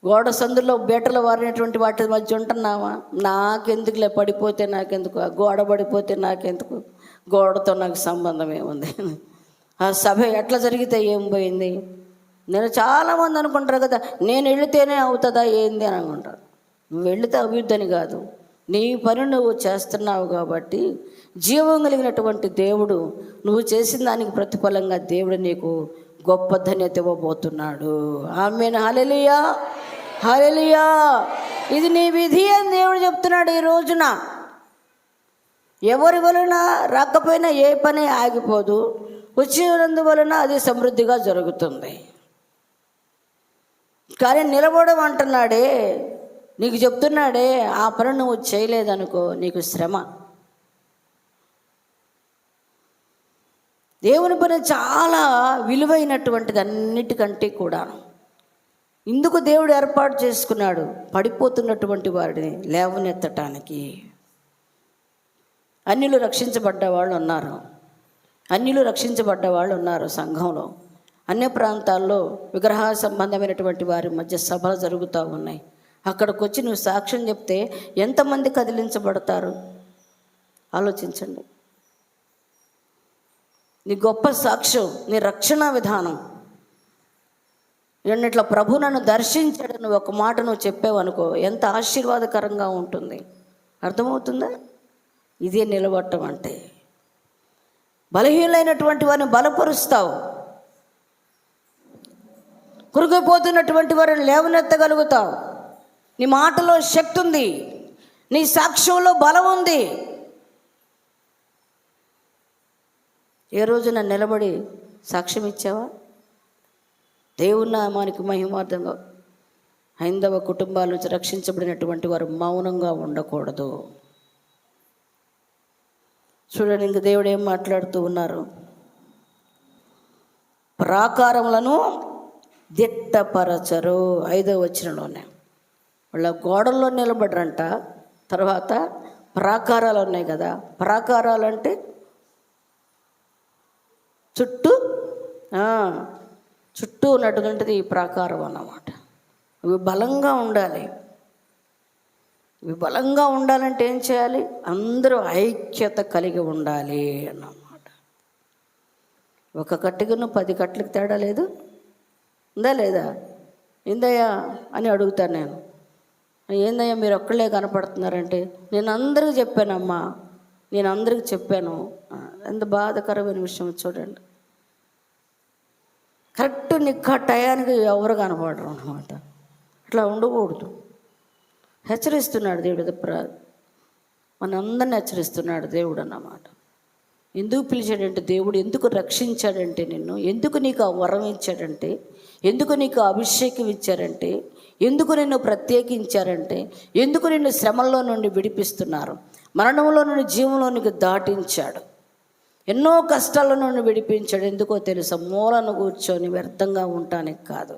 గోడ సందులో బీటలు వారినటువంటి వాటి మధ్య ఉంటున్నావా? నాకెందుకులే, పడిపోతే నాకెందుకు, ఆ గోడ పడిపోతే నాకెందుకు, గోడతో నాకు సంబంధం ఏముంది, ఆ సభ ఎట్లా జరిగితే ఏం పోయింది. నేను చాలామంది అనుకుంటారు కదా, నేను వెళితేనే అవుతుందా ఏంది అని అనుకుంటారు. నువ్వు వెళితే అవుద్దని కాదు, నీ పని నువ్వు చేస్తున్నావు కాబట్టి జీవం కలిగినటువంటి దేవుడు నువ్వు చేసిన దానికి ప్రతిఫలంగా దేవుడు నీకు గొప్ప ధన్యత ఇవ్వబోతున్నాడు. ఆమేన్. హల్లెలూయా, హల్లెలూయా. ఇది నీ విధి అని దేవుడు చెప్తున్నాడు. ఈ రోజున ఎవరి వలన రాకపోయినా ఏ పని ఆగిపోదు, వచ్చినందువలన అది సమృద్ధిగా జరుగుతుంది. కానీ నిలబడం అంటున్నాడే, నీకు చెప్తున్నాడే, ఆ పని నువ్వు చేయలేదనుకో నీకు శ్రమ. దేవుని పని చాలా విలువైనటువంటిది అన్నిటికంటే కూడాను. ఇందుకు దేవుడు ఏర్పాటు చేసుకున్నాడు, పడిపోతున్నటువంటి వారిని లేవనెత్తటానికి. అన్యులు రక్షించబడ్డ వాళ్ళు ఉన్నారు, సంఘంలో. అన్య ప్రాంతాల్లో విగ్రహ సంబంధమైనటువంటి వారి మధ్య సభలు జరుగుతూ ఉన్నాయి. అక్కడికి వచ్చి నువ్వు సాక్ష్యం చెప్తే ఎంతమంది కదిలించబడతారు ఆలోచించండి. నీ గొప్ప సాక్ష్యం, నీ రక్షణ విధానం, నేను ఇట్లా ప్రభు నన్ను దర్శించాడు, నువ్వు ఒక మాట నువ్వు చెప్పావనుకో, ఎంత ఆశీర్వాదకరంగా ఉంటుంది. అర్థమవుతుందా? ఇదే నిలబడటం అంటే. బలహీనమైనటువంటి వారిని బలపరుస్తావు, కురుకుపోతున్నటువంటి వారిని లేవనెత్తగలుగుతావు. నీ మాటలో శక్తి ఉంది, నీ సాక్ష్యంలో బలం ఉంది. ఏ రోజున నిలబడి సాక్ష్యం ఇచ్చావా? దేవుని నామానికి మహిమార్థంగా హైందవ కుటుంబాల నుంచి రక్షించబడినటువంటి వారు మౌనంగా ఉండకూడదు. చూడండి, ఇంక దేవుడు ఏం మాట్లాడుతూ ఉన్నారు. ప్రాకారములను దిట్టపరచరు. 5వ వచనంలోనే వాళ్ళ గోడల్లో నిలబడరంట. తర్వాత ప్రాకారాలు ఉన్నాయి కదా, ప్రాకారాలు అంటే చుట్టూ ఉన్నటువంటిది ఈ ప్రాకారం అన్నమాట. ఇవి బలంగా ఉండాలి. ఇవి బలంగా ఉండాలంటే ఏం చేయాలి? అందరూ ఐక్యత కలిగి ఉండాలి అన్నమాట. ఒక కట్టుకును 10 కట్లకు తేడా లేదు, ఉందా లేదా? ఏందయ్యా అని అడుగుతాను నేను. ఏందయ్యా మీరు ఒక్కళ్ళే కనపడుతున్నారంటే, నేను అందరికీ చెప్పానమ్మా, నేను అందరికీ చెప్పాను. ఎంత బాధాకరమైన విషయం చూడండి. కరెక్ట్ నీకు టయానికి ఎవరు కనపడరు అన్నమాట. అట్లా ఉండకూడదు. హెచ్చరిస్తున్నాడు దేవుడు, మనందరిని హెచ్చరిస్తున్నాడు దేవుడు అన్నమాట. ఎందుకు పిలిచాడంటే, దేవుడు ఎందుకు రక్షించాడంటే, నిన్ను ఎందుకు నీకు ఆ వరం ఇచ్చాడంటే, ఎందుకు నీకు అభిషేకం ఇచ్చారంటే, ఎందుకు నిన్ను ప్రత్యేకించారంటే, ఎందుకు నిన్ను శ్రమల్లో నుండి విడిపిస్తున్నారు, మరణంలో నుండి జీవంలోనికి దాటించాడు, ఎన్నో కష్టాల నుండి విడిపించాడు. ఎందుకో తెలుసా? మూలను కూర్చొని వ్యర్థంగా ఉండటానికి కాదు.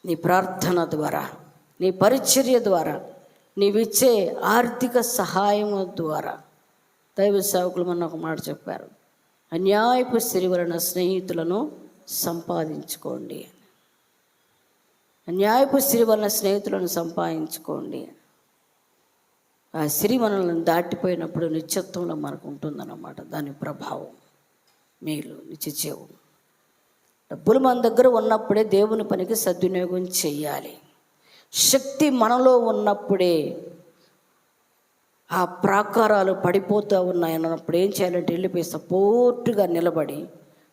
నీ ప్రార్థన ద్వారా, నీ పరిచర్య ద్వారా, నీవిచ్చే ఆర్థిక సహాయం ద్వారా. దైవ సేవకులు మన ఒక మాట చెప్పారు, అన్యాయపు సిరి వలన స్నేహితులను సంపాదించుకోండి. అన్యాయపు సిరి వలన స్నేహితులను సంపాదించుకోండి. ఆ సిరి మనల్ని దాటిపోయినప్పుడు నిత్యత్వంలో మనకు ఉంటుందన్నమాట. దాని ప్రభావం, మేలు, నిత్యజీవం. డబ్బులు మన దగ్గర ఉన్నప్పుడే దేవుని పనికి సద్వినియోగం చేయాలి. శక్తి మనలో ఉన్నప్పుడే. ఆ ప్రాకారాలు పడిపోతూ ఉన్నాయన్నప్పుడు ఏం చేయాలంటే, వెళ్ళిపోయి సపోర్టుగా నిలబడి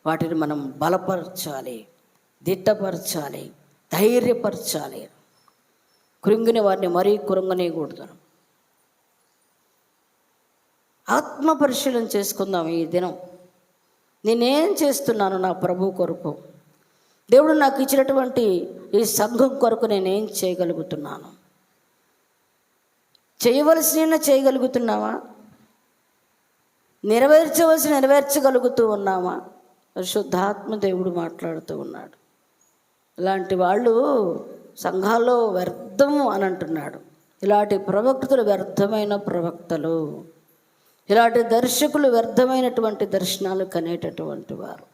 వాటిని మనం బలపరచాలి, దిట్టపరచాలి, ధైర్యపరచాలి. కృంగిన వారిని మరీ కృంగనేయకూడదు. ఆత్మ పరిశీలన చేసుకుందాం ఈ దినం. నేనేం చేస్తున్నాను నా ప్రభు కొరకు? దేవుడు నాకు ఇచ్చినటువంటి ఈ సంఘం కొరకు నేనేం చేయగలుగుతున్నాను? చేయవలసిన చేయగలుగుతున్నావా? నెరవేర్చగలుగుతూ ఉన్నామా? పరిశుద్ధాత్మ దేవుడు మాట్లాడుతూ ఉన్నాడు. ఇలాంటి వాళ్ళు సంఘాల్లో వ్యర్థము అని అంటున్నాడు. ఇలాంటి ప్రవక్తలు వ్యర్థమైన ప్రవక్తలు, ఇలాంటి దర్శకులు వ్యర్థమైనటువంటి దర్శనాలు కనేటటువంటి వారు.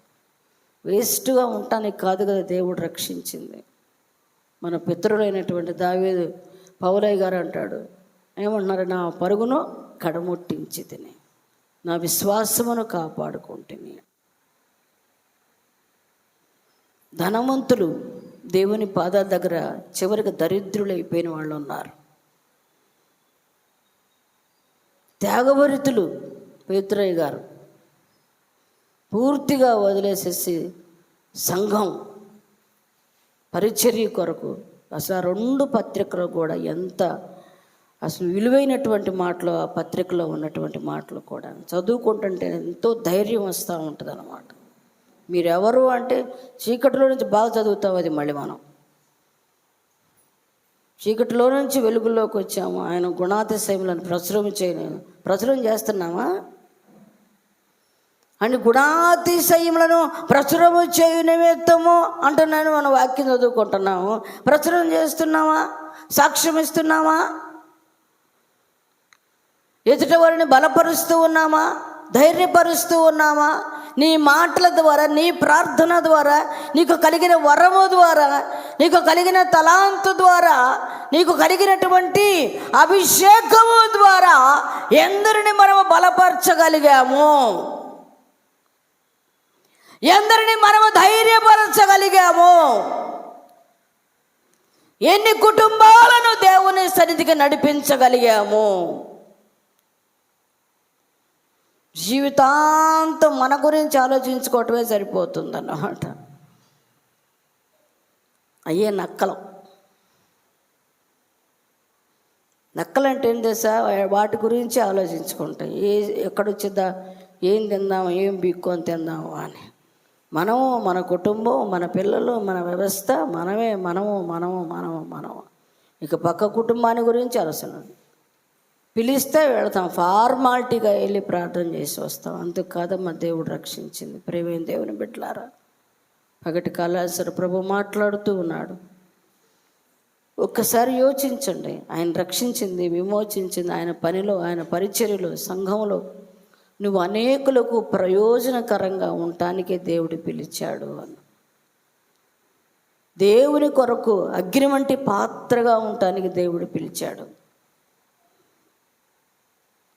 వేస్ట్గా ఉండటానికి కాదు కదా దేవుడు రక్షించింది. మన పితరులైనటువంటి దావీదు, పౌలయ్య గారు అంటాడు, ఏమంటున్నారు? నా పరుగును కడముట్టించి తిని, నా విశ్వాసమును కాపాడుకుంటుని. ధనవంతులు దేవుని పాదాల దగ్గర చివరికి దరిద్రులు అయిపోయిన వాళ్ళు ఉన్నారు. త్యాగభరితులు పేతురయ్య గారు పూర్తిగా వదిలేసేసి సంఘం పరిచర్య కొరకు, అసలు ఆ 2 పత్రికలు కూడా ఎంత అసలు విలువైనటువంటి మాటలు, ఆ పత్రికలో ఉన్నటువంటి మాటలు కూడా చదువుకుంటుంటే ఎంతో ధైర్యం వస్తూ ఉంటుంది అన్నమాట. మీరెవరు అంటే, చీకటిలో నుంచి బాగా చదువుతాం. అది మళ్ళీ మనం చీకటిలో నుంచి వెలుగులోకి వచ్చాము. ఆయన గుణాతిశయములను ప్రచురం చేస్తున్నామా? అని గుణాతిశయములను ప్రచురము చేయు నిమిత్తము అంటున్నాను. మనం వాక్యం చదువుకుంటున్నాము, ప్రచురం చేస్తున్నామా? సాక్ష్యం ఇస్తున్నామా? ఎదుటి వారిని బలపరుస్తూ ఉన్నామా? ధైర్యపరుస్తూ ఉన్నామా? నీ మాటల ద్వారా, నీ ప్రార్థన ద్వారా, నీకు కలిగిన వరము ద్వారా, నీకు కలిగిన తలాంతు ద్వారా, నీకు కలిగినటువంటి అభిషేకము ద్వారా ఎందరిని మనము బలపరచగలిగాము? ఎందరిని మనము ధైర్యపరచగలిగాము? ఎన్ని కుటుంబాలను దేవుని సన్నిధికి నడిపించగలిగాము? జీవితాంతం మన గురించి ఆలోచించుకోవటమే సరిపోతుందన్నమాట. అయ్యే నక్కలం. నక్కలంటే ఏం తెలుసా? వాటి గురించి ఆలోచించుకుంటాయి. ఎక్కడొచ్చిద్దా, ఏం తిందాము, ఏం బిక్కొని తిందాము అని. మనము, మన కుటుంబం, మన పిల్లలు, మన వ్యవస్థ, మనము ఇక పక్క కుటుంబాన్ని గురించి ఆలోచన. పిలిస్తే వెళతాం, ఫార్మాలిటీగా వెళ్ళి ప్రార్థన చేసి వస్తాం. అందుకు కాదమ్మా దేవుడు రక్షించింది. ప్రేమైన దేవుని బిడ్డలారా, పగటి కాళేశ్వర ప్రభు మాట్లాడుతూ ఉన్నాడు. ఒక్కసారి యోచించండి. ఆయన రక్షించింది, విమోచించింది ఆయన పనిలో, ఆయన పరిచర్యలో, సంఘంలో నువ్వు అనేకులకు ప్రయోజనకరంగా ఉండటానికే దేవుడు పిలిచాడు అని. దేవుని కొరకు అగ్ని వంటి పాత్రగా ఉండటానికి దేవుడు పిలిచాడు.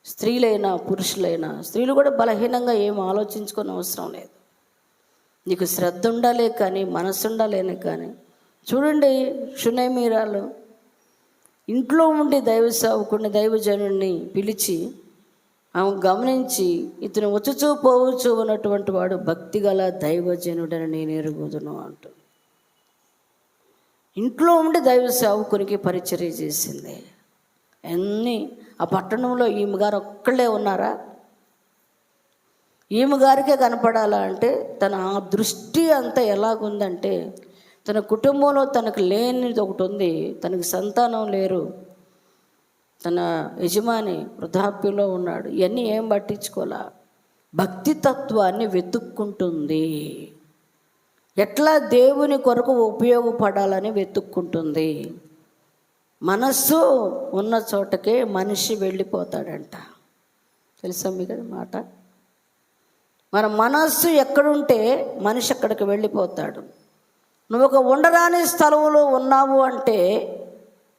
స్త్రీలైనా పురుషులైనా, స్త్రీలు కూడా బలహీనంగా ఏం ఆలోచించుకొని అవసరం లేదు. నీకు శ్రద్ధ ఉండాలే కానీ, మనసు ఉండాలేనే కానీ. చూడండి, షునేమీరాలు ఇంట్లో ఉండి దైవ సేవకుడిని, దైవజనుడిని పిలిచి ఆమె గమనించి, ఇతను వచ్చుచూ పోవచ్చు ఉన్నటువంటి వాడు భక్తి గల దైవజనుడని నేను ఎరుగుదును అంటుంది. ఇంట్లో ఉండి దైవ సేవకునికి పరిచర్య చేసింది. ఆ పట్టణంలో ఈమెగారు ఒక్కళ్ళే ఉన్నారా? ఈమెగారికే కనపడాలా అంటే తన దృష్టి అంతా ఎలాగుందంటే, తన కుటుంబంలో తనకు లేనిది ఒకటి ఉంది. తనకు సంతానం లేరు, తన యజమాని వృద్ధాప్యంలో ఉన్నాడు. ఇవన్నీ ఏం పట్టించుకోలే. భక్తి తత్వాన్ని వెతుక్కుంటుంది. ఎట్లా దేవుని కొరకు ఉపయోగపడాలని వెతుక్కుంటుంది. మనస్సు ఉన్న చోటకే మనిషి వెళ్ళిపోతాడంట. తెలుసా మీకు అది మాట? మన మనస్సు ఎక్కడుంటే మనిషి అక్కడికి వెళ్ళిపోతాడు. నువ్వు ఒక ఉండరాని స్థలంలో ఉన్నావు అంటే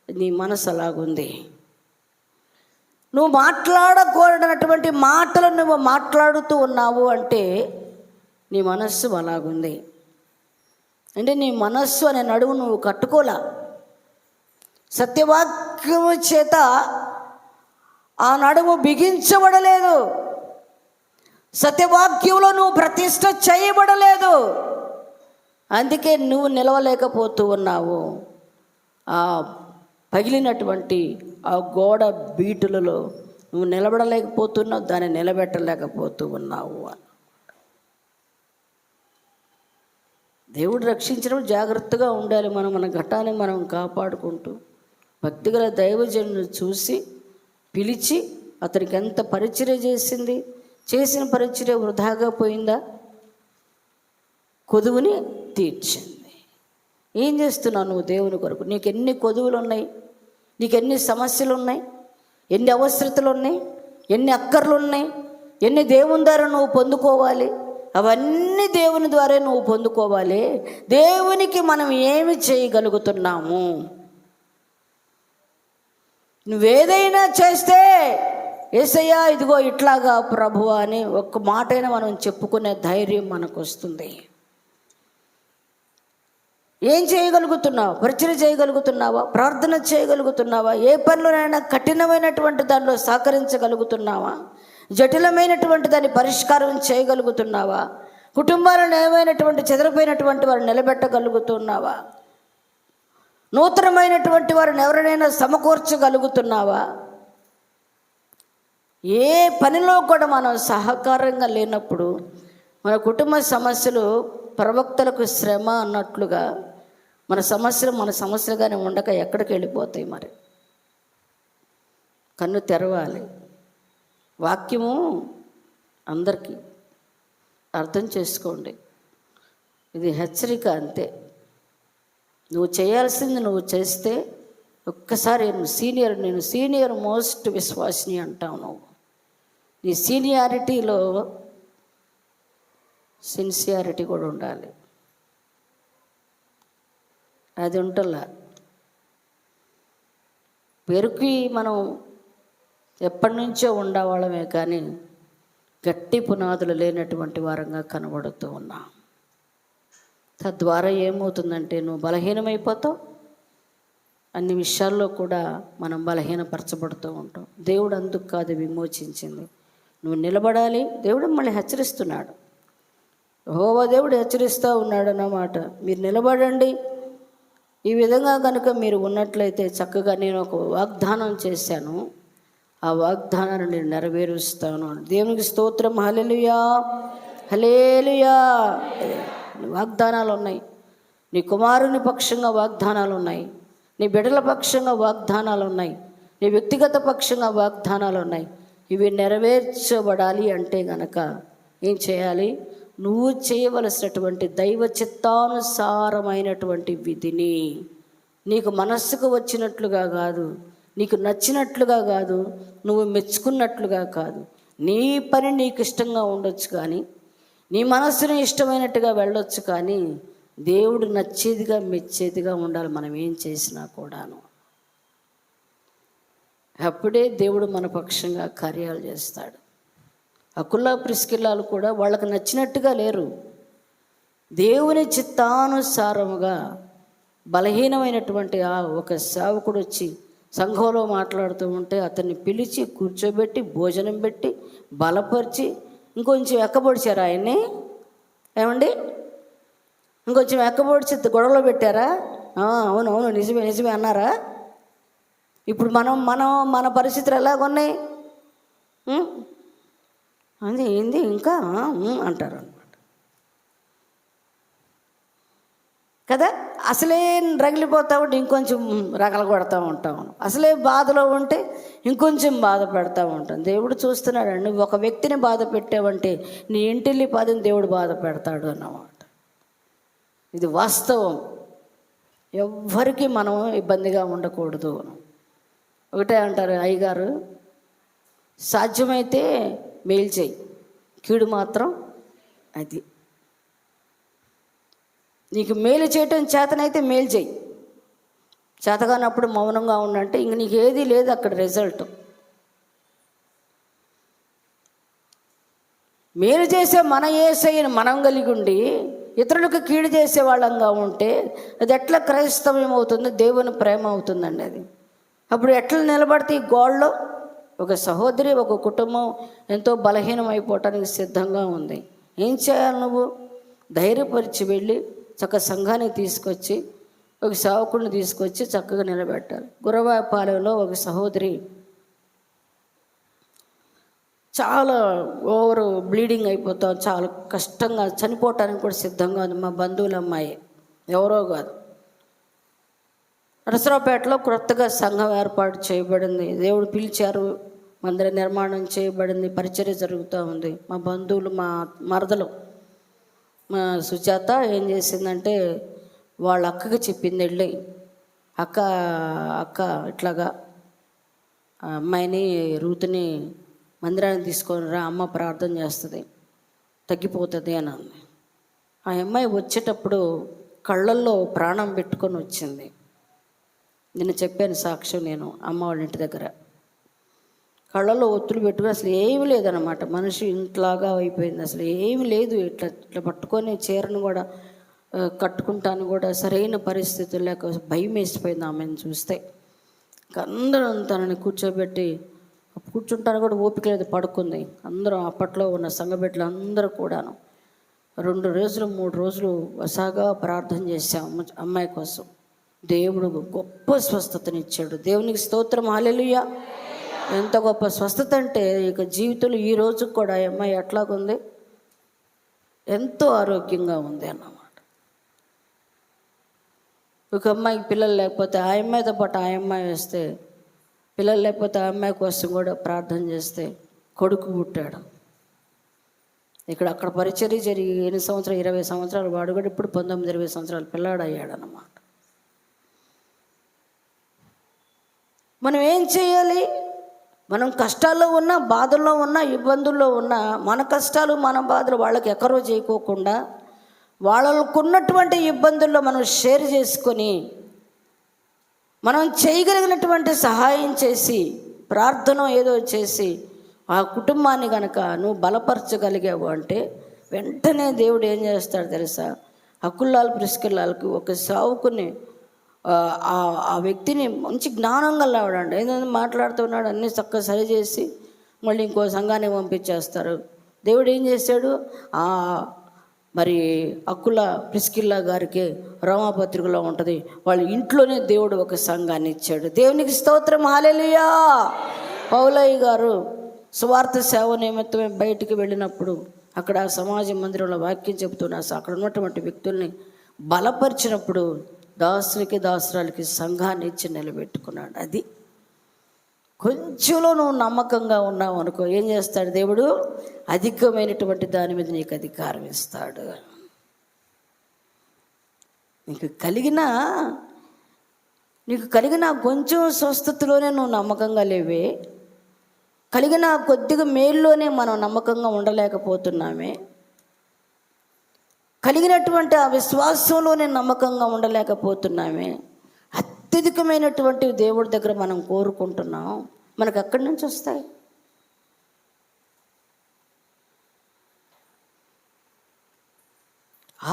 నీ మనసు అలాగుంది. నువ్వు మాట్లాడకూడనటువంటి మాటలు నువ్వు మాట్లాడుతూ ఉన్నావు అంటే నీ మనస్సు అలాగుంది. అంటే నీ మనస్సు అనే నడువు నువ్వు కట్టుకోలా. సత్యవాక్యము చేత ఆ నడుము బిగించబడలేదు. సత్యవాక్యంలో నువ్వు ప్రతిష్ఠ చేయబడలేదు. అందుకే నువ్వు నిలవలేకపోతూ ఉన్నావు. ఆ పగిలినటువంటి ఆ గోడ బీటులలో నువ్వు నిలబడలేకపోతున్నావు, దాన్ని నిలబెట్టలేకపోతూ ఉన్నావు. దేవుడు రక్షించినప్పుడు జాగ్రత్తగా ఉండాలి. మన ఘటాన్ని మనం కాపాడుకుంటూ, భక్తిగల దైవజనుని చూసి పిలిచి అతనికి ఎంత పరిచర్య చేసింది, చేసిన పరిచర్య వృధాగా పోయిందా? కొదువుని తీర్చింది. ఏం చేస్తున్నావు నువ్వు దేవుని కొరకు? నీకు ఎన్ని కొదువులు ఉన్నాయి, నీకు ఎన్ని సమస్యలు ఉన్నాయి, ఎన్ని అవసరతలు ఉన్నాయి, ఎన్ని అక్కర్లు ఉన్నాయి, ఎన్ని దేవుని ద్వారా నువ్వు పొందుకోవాలి. అవన్నీ దేవుని ద్వారా నువ్వు పొందుకోవాలి. దేవునికి మనం ఏమి చేయగలుగుతున్నాము? నువ్వేదైనా చేస్తే యేసయ్యా ఇదిగో ఇట్లాగా ప్రభువా అని ఒక్క మాటైనా మనం చెప్పుకునే ధైర్యం మనకు వస్తుంది. ఏం చేయగలుగుతున్నావు? పరిచర్య చేయగలుగుతున్నావా? ప్రార్థన చేయగలుగుతున్నావా? ఏ పనిలోనైనా కఠినమైనటువంటి దానిలో సహకరించగలుగుతున్నావా? జటిలమైనటువంటి దాన్ని పరిష్కారం చేయగలుగుతున్నావా? కుటుంబాలను ఏమైనటువంటి చెదిరిపోయినటువంటి వారిని నిలబెట్టగలుగుతున్నావా? నూతనమైనటువంటి వారిని ఎవరినైనా సమకూర్చగలుగుతున్నావా? ఏ పనిలో కూడా మనం సహకారంగా లేనప్పుడు మన కుటుంబ సమస్యలు ప్రవక్తలకు శ్రమ అన్నట్లుగా మన సమస్యలుగానే ఉండక ఎక్కడికి వెళ్ళిపోతాయి? మరి కన్ను తెరవాలి. వాక్యము అందరికీ అర్థం చేసుకోండి, ఇది హెచ్చరిక అంతే. నువ్వు చేయాల్సింది నువ్వు చేస్తే ఒక్కసారి నేను సీనియర్ మోస్ట్ విశ్వాసిని అంటావు. నువ్వు నీ సీనియారిటీలో సిన్సియారిటీ కూడా ఉండాలి. అది ఉంటల్లా. పెరుకి మనం ఎప్పటి నుంచో ఉండేవాళ్ళమే కానీ గట్టి పునాదులు లేనటువంటి వారంగా కనబడుతూ ఉన్నాం. తద్వారా ఏమవుతుందంటే నువ్వు బలహీనమైపోతావు. అన్ని విషయాల్లో కూడా మనం బలహీనపరచబడుతూ ఉంటాం. దేవుడు అందుకు కాదు విమోచించింది. నువ్వు నిలబడాలి. దేవుడు మళ్ళీ హెచ్చరిస్తున్నాడు. యెహోవా దేవుడు హెచ్చరిస్తూ ఉన్నాడు అన్నమాట. మీరు నిలబడండి. ఈ విధంగా కనుక మీరు ఉన్నట్లయితే చక్కగా నేను ఒక వాగ్దానం చేశాను, ఆ వాగ్దానాన్ని నేను నెరవేరుస్తాను. దేవునికి స్తోత్రం. హల్లెలూయా, హల్లెలూయా. వాగ్దానాలు ఉన్నాయి. నీ కుమారుని పక్షంగా వాగ్దానాలు ఉన్నాయి. నీ బిడ్డల పక్షంగా వాగ్దానాలు ఉన్నాయి. నీ వ్యక్తిగత పక్షంగా వాగ్దానాలు ఉన్నాయి. ఇవి నెరవేర్చబడాలి అంటే గనక ఏం చేయాలి? నువ్వు చేయవలసినటువంటి దైవ చిత్తానుసారమైనటువంటి విధిని, నీకు మనస్సుకు వచ్చినట్లుగా కాదు, నీకు నచ్చినట్లుగా కాదు, నువ్వు మెచ్చుకున్నట్లుగా కాదు. నీ పని నీకు ఇష్టంగా ఉండొచ్చు కానీ, నీ మనస్సుని ఇష్టమైనట్టుగా వెళ్ళొచ్చు కానీ, దేవుడు నచ్చేదిగా మెచ్చేదిగా ఉండాలి మనం ఏం చేసినా కూడాను. అప్పుడే దేవుడు మన పక్షంగా కార్యాలు చేస్తాడు. అకుల్లా ప్రిస్కిల్లాలు కూడా వాళ్ళకు నచ్చినట్టుగా లేరు. దేవుని చిత్తానుసారముగా బలహీనమైనటువంటి ఒక సేవకుడు వచ్చి సంఘంలో మాట్లాడుతూ ఉంటే అతన్ని పిలిచి కూర్చోబెట్టి భోజనం పెట్టి బలపరిచి ఇంకొంచెం ఎక్కబొడిచారు ఆయన్ని. ఏమండి, ఇంకొంచెం ఎక్కబొడిచి గొడవలో పెట్టారా? అవును అవును నిజమే నిజమే అన్నారా? ఇప్పుడు మన పరిస్థితులు ఎలాగున్నాయి? అది ఏంది ఇంకా అంటారు అన్నమాట కదా. అసలే రగిలిపోతా ఉంటే ఇంకొంచెం రగలు కొడతా ఉంటాం. అసలే బాధలో ఉంటే ఇంకొంచెం బాధ పెడతా ఉంటాం. దేవుడు చూస్తున్నాడండి. ఒక వ్యక్తిని బాధ పెట్టావంటే నీ ఇంటిల్లి పదిని దేవుడు బాధ పెడతాడు అన్నమాట. ఇది వాస్తవం. ఎవ్వరికి మనం ఇబ్బందిగా ఉండకూడదు. ఒకటే అంటారు అయ్యగారు, సాధ్యమైతే మేలు చేయి, కీడు మాత్రం అది. నీకు మేలు చేయటం చేతనైతే మేలు చేయి, చేతగానప్పుడు మౌనంగా ఉండంటే ఇంక నీకు ఏది లేదు అక్కడ రిజల్ట్. మేలు చేసే మన యేసయ్యను మనం కలిగి ఉండి ఇతరులకు కీడు చేసే వాళ్ళంగా ఉంటే అది ఎట్లా క్రైస్తవ్యం అవుతుంది? దేవుని ప్రేమ అవుతుందండి అది. అప్పుడు ఎట్లా నిలబడితే ఈ గోడలో ఒక సహోదరి, ఒక కుటుంబం ఎంతో బలహీనం అయిపోవటానికి సిద్ధంగా ఉంది. ఏం చేయాలి? నువ్వు ధైర్యపరిచి వెళ్ళి చక్కగా సంఘాన్ని తీసుకొచ్చి ఒక సేవకుడిని తీసుకొచ్చి చక్కగా నిలబెట్టాలి. గురవాయపాలెంలో ఒక సహోదరి చాలా ఓవర్ బ్లీడింగ్ అయిపోతాం, చాలా కష్టంగా చనిపోవటానికి కూడా సిద్ధంగా ఉంది. మా బంధువుల అమ్మాయి, ఎవరో కాదు. నరసరావుపేటలో క్రొత్తగా సంఘం ఏర్పాటు చేయబడింది. దేవుడు పిలిచారు, మందిర నిర్మాణం చేయబడింది, పరిచర్య జరుగుతూ ఉంది. మా బంధువులు, మా మరదలు, మా సుజాత ఏం చేసిందంటే వాళ్ళ అక్కకి చెప్పింది, వెళ్ళి అక్క ఇట్లాగా ఆ అమ్మాయిని రూతుని మందిరానికి తీసుకొని రా, అమ్మ ప్రార్థన చేస్తుంది, తగ్గిపోతుంది అని అంది. ఆ అమ్మాయి వచ్చేటప్పుడు కళ్ళల్లో ప్రాణం పెట్టుకొని వచ్చింది. నిన్న చెప్పాను సాక్ష్యం, నేను అమ్మ వాళ్ళ ఇంటి దగ్గర కళ్ళల్లో ఒత్తులు పెట్టుకుని అసలు ఏమీ లేదనమాట. మనిషి ఇంట్లాగా అయిపోయింది, అసలు ఏమీ లేదు. ఇట్లా పట్టుకొని చీరను కూడా కట్టుకుంటాను కూడా సరైన పరిస్థితులు లేక భయం వేసిపోయింది ఆమెను చూస్తే. అందరూ తనని కూర్చుంటాను కూడా ఓపిక లేదు, పడుకుంది. అందరం అప్పట్లో ఉన్న సంఘబిడ్డలు అందరూ కూడాను 2 రోజులు 3 రోజులు వసాగా ప్రార్థన చేశాము అమ్మాయి కోసం. దేవుడు గొప్ప స్వస్థతనిచ్చాడు. దేవునికి స్తోత్రం, హల్లెలూయా. ఎంత గొప్ప స్వస్థత అంటే ఇక జీవితంలో ఈ రోజుకి కూడా ఆ అమ్మాయి ఎట్లాగుంది, ఎంతో ఆరోగ్యంగా ఉంది అన్నమాట. ఒక అమ్మాయికి పిల్లలు లేకపోతే ఆ అమ్మాయితో పాటు ఆ అమ్మాయి వస్తే, పిల్లలు లేకపోతే ఆ అమ్మాయి కోసం కూడా ప్రార్థన చేస్తే కొడుకు పుట్టాడు. ఇక్కడ అక్కడ పరిచర్య జరిగి ఎన్ని సంవత్సరాలు, 20 సంవత్సరాలు, వాడు కూడా ఇప్పుడు 19-20 సంవత్సరాలు పిల్లాడు అయ్యాడన్నమాట. మనం ఏం చేయాలి? మనం కష్టాల్లో ఉన్నా, బాధల్లో ఉన్నా, ఇబ్బందుల్లో ఉన్నా, మన కష్టాలు మన బాధలు వాళ్ళకి ఎక్కరో చేయకోకుండా వాళ్ళకున్నటువంటి ఇబ్బందుల్లో మనం షేర్ చేసుకొని మనం చేయగలిగినటువంటి సహాయం చేసి, ప్రార్థన ఏదో చేసి ఆ కుటుంబాన్ని కనుక నువ్వు బలపరచగలిగావు అంటే వెంటనే దేవుడు ఏం చేస్తాడు తెలుసా? అకుల్లాలు ప్రిస్కిల్లాలకి ఒక సావుకుని ఆ వ్యక్తిని మంచి జ్ఞానం గలవాడండి. ఏంటంటే మాట్లాడుతున్నాడు, అన్నీ చక్కగా సరిచేసి మళ్ళీ ఇంకో సంఘానికి పంపించేస్తారు. దేవుడు ఏం చేశాడు? మరి అకుల ప్రిస్కిల్లా గారికి రోమాపత్రికలో ఉంటుంది, వాళ్ళ ఇంట్లోనే దేవుడు ఒక సంఘాన్ని ఇచ్చాడు. దేవునికి స్తోత్రం, హల్లెలూయా. పౌలయ్య గారు సువార్త సేవ నిమిత్తమే బయటికి వెళ్ళినప్పుడు అక్కడ సమాజ మందిరంలో వాక్యం చెబుతున్నా అక్కడ ఉన్నటువంటి వ్యక్తుల్ని బలపరిచినప్పుడు దాసులకి దాసురాలకి సంఘాన్ని ఇచ్చి నిలబెట్టుకున్నాడు. అది కొంచెంలో నువ్వు నమ్మకంగా ఉన్నావు అనుకో, ఏం చేస్తాడు దేవుడు? అధికమైనటువంటి దాని మీద నీకు అధికారం ఇస్తాడు. నీకు కలిగిన కొంచెం స్వస్థతలోనే నువ్వు నమ్మకంగా లేవే, కలిగిన కొద్దిగా మేల్లోనే మనం నమ్మకంగా ఉండలేకపోతున్నామే, కలిగినటువంటి ఆ విశ్వాసంలోనే నమ్మకంగా ఉండలేకపోతున్నామే. అత్యధికమైనటువంటి దేవుడి దగ్గర మనం కోరుకుంటున్నాం, మనకు ఎక్కడి నుంచి వస్తాయి?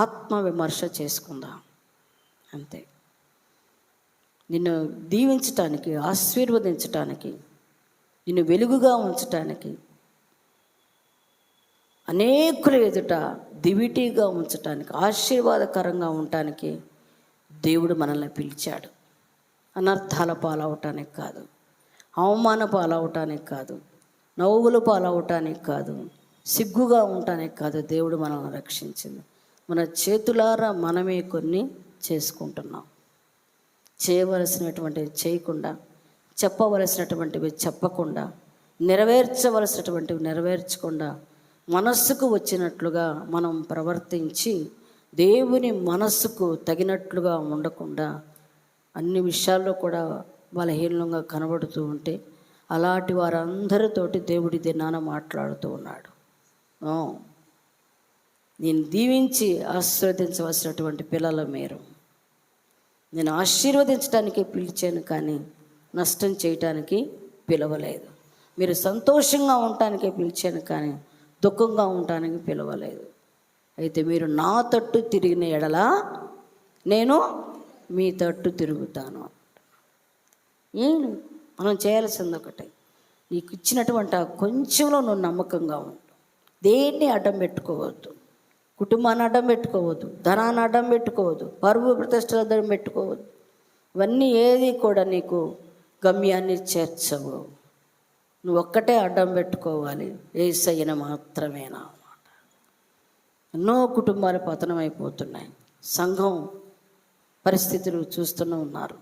ఆత్మ విమర్శ చేసుకుందాం అంతే. నిన్ను దీవించటానికి, ఆశీర్వదించటానికి, నిన్ను వెలుగుగా ఉంచటానికి, అనేకుల ఎదుట దివిటీగా ఉంచటానికి, ఆశీర్వాదకరంగా ఉండటానికి దేవుడు మనల్ని పిలిచాడు. అనర్థాల పాలవటానికి కాదు, అవమాన పాలవటానికి కాదు, నవ్వుల పాలవటానికి కాదు, సిగ్గుగా ఉండటానికి కాదు. దేవుడు మనల్ని రక్షించింది. మన చేతులారా మనమే కొన్ని చేసుకుంటున్నాం. చేయవలసినటువంటివి చేయకుండా, చెప్పవలసినటువంటివి చెప్పకుండా, నెరవేర్చవలసినటువంటివి నెరవేర్చకుండా, మనస్సుకు వచ్చినట్లుగా మనం ప్రవర్తించి దేవుని మనస్సుకు తగినట్లుగా ఉండకుండా అన్ని విషయాల్లో కూడా బలహీనంగా కనబడుతూ ఉంటే అలాంటి వారందరితోటి దేవుడి దినాన మాట్లాడుతూ ఉన్నాడు. నేను దీవించి ఆశీర్వదించవలసినటువంటి పిల్లల మీరు, నేను ఆశీర్వదించడానికి పిలిచాను కానీ నష్టం చేయటానికి పిలవలేదు. మీరు సంతోషంగా ఉండటానికే పిలిచాను కానీ దుఃఖంగా ఉండటానికి పిలవలేదు. అయితే మీరు నా తట్టు తిరిగిన ఎడల నేను మీ తట్టు తిరుగుతాను. మనం చేయాల్సింది ఒకటే, నీకు ఇచ్చినటువంటి ఆ కొంచెంలో నువ్వు నమ్మకంగా ఉండు. దేన్ని అడ్డం పెట్టుకోవద్దు, కుటుంబాన్ని అడ్డం పెట్టుకోవద్దు, ధనాన్ని అడ్డం పెట్టుకోవద్దు, పరువు ప్రతిష్టలు అడ్డం పెట్టుకోవద్దు. ఇవన్నీ ఏది కూడా నీకు గమ్యాన్ని చేర్చవు. నువ్వు ఒక్కటే అడ్డం పెట్టుకోవాలి, యేసయ్యను మాత్రమేనా అన్నమాట. ఎన్నో కుటుంబాలు పతనం అయిపోతున్నాయి. సంఘం పరిస్థితులు చూస్తూనే ఉన్నారు.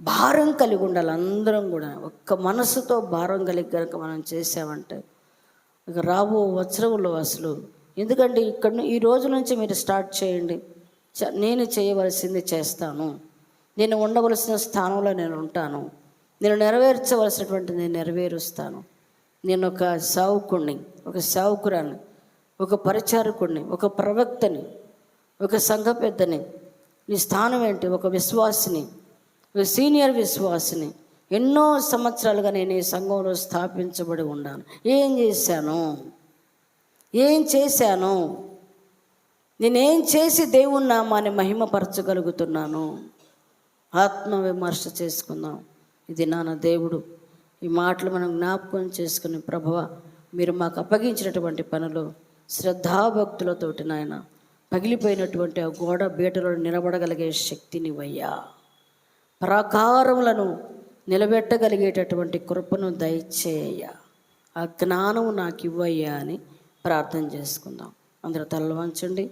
భారం కలిగి ఉండాలి అందరం కూడా. ఒక్క మనసుతో భారం కలిగి కనుక మనం చేసామంటే ఇక రాబో వత్సరంలో అసలు, ఎందుకంటే ఇక్కడ ఈ రోజు నుంచి మీరు స్టార్ట్ చేయండి. నేను చేయవలసింది చేస్తాను, నేను ఉండవలసిన స్థానంలో నేను ఉంటాను, నేను నెరవేర్చవలసినటువంటి నేను నెరవేరుస్తాను. నేను ఒక సేవకుడిని, ఒక సేవకురాన్ని, ఒక పరిచారకుడిని, ఒక ప్రవక్తని, ఒక సంఘ పెద్దని. నీ స్థానం ఏంటి? ఒక విశ్వాసిని, ఒక సీనియర్ విశ్వాసిని. ఎన్నో సంవత్సరాలుగా నేను ఈ సంఘంలో స్థాపించబడి ఉన్నాను. ఏం చేశాను? నేనేం చేసి దేవుని నామాన్ని మహిమపరచగలుగుతున్నాను? ఆత్మవిమర్శ చేసుకుందాం. ఇది నాన్న దేవుడు ఈ మాటలు మనం జ్ఞాపకం చేసుకుని, ప్రభువా మీరు మాకు అప్పగించినటువంటి పనులు శ్రద్ధాభక్తులతోటి నాయన పగిలిపోయినటువంటి ఆ గోడ బీటలో నిలబడగలిగే శక్తినివయ్యా, ప్రాకారములను నిలబెట్టగలిగేటటువంటి కృపను దయచేయ్యా, ఆ జ్ఞానం నాకు ఇవ్వయ్యా అని ప్రార్థన చేసుకుందాం. అందరూ తలలు వంచండి,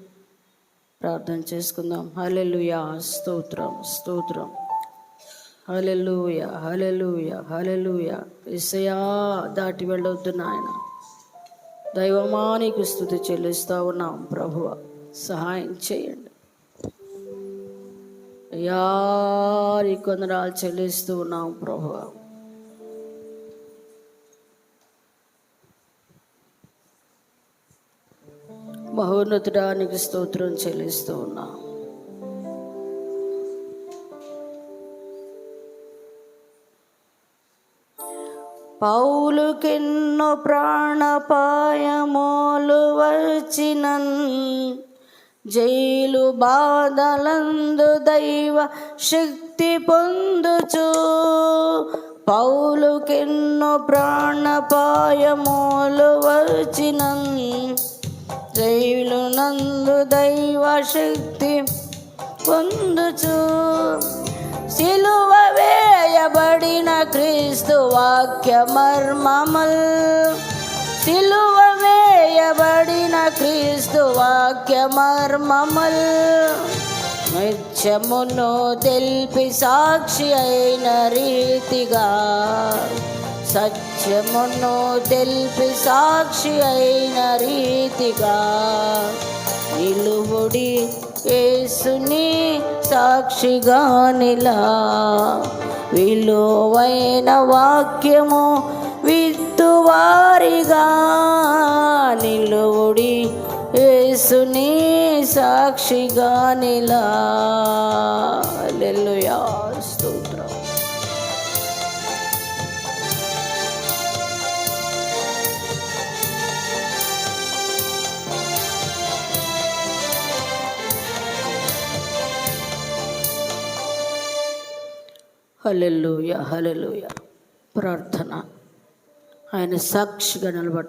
ప్రార్థన చేసుకుందాం. హల్లెలూయా, స్తోత్రం స్తోత్రం. హల్లెలూయా హల్లెలూయా హల్లెలూయా. యేసయ్యా దాటి వెళ్ళొద్దు నాయన, దైవమానికి స్తుతి చెల్లిస్తూ ఉన్నాం ప్రభువ, సహాయం చేయండి అయ్యా. నీ కొందనాలు చెల్లిస్తూ ఉన్నాం ప్రభువ. మహోన్నతుడానికి స్తోత్రం చెల్లిస్తూ ఉన్నాం. పౌలుకెన్నో ప్రాణపాయములు వచ్చినన్, జైలు బాధలందు దైవ శక్తి పొందుచు. పౌలుకెన్నో ప్రాణపాయములు వచ్చినన్, జైలు నందు దైవ శక్తి పొందుచు. సిలువ వేయబడిన క్రీస్తు వాక్య మర్మముల్, సిలువ వేయబడిన క్రీస్తు వాక్య మర్మముల్, నిత్యమును తెల్పి సాక్షి అయిన రీతిగా, సత్యమును తెల్పి సాక్షి అయిన రీతిగా, నిలువుడి యేసుని సాక్షిగా నిలా. విలువైన వాక్యము విత్తువారిగా, నిలువుడి యేసుని సాక్షిగా నిలా. హల్లెలూయా, స్తోత్రం. హల్లెలూయా, హల్లెలూయా. ప్రార్థన. ఆయన సాక్షిగా నిలబడ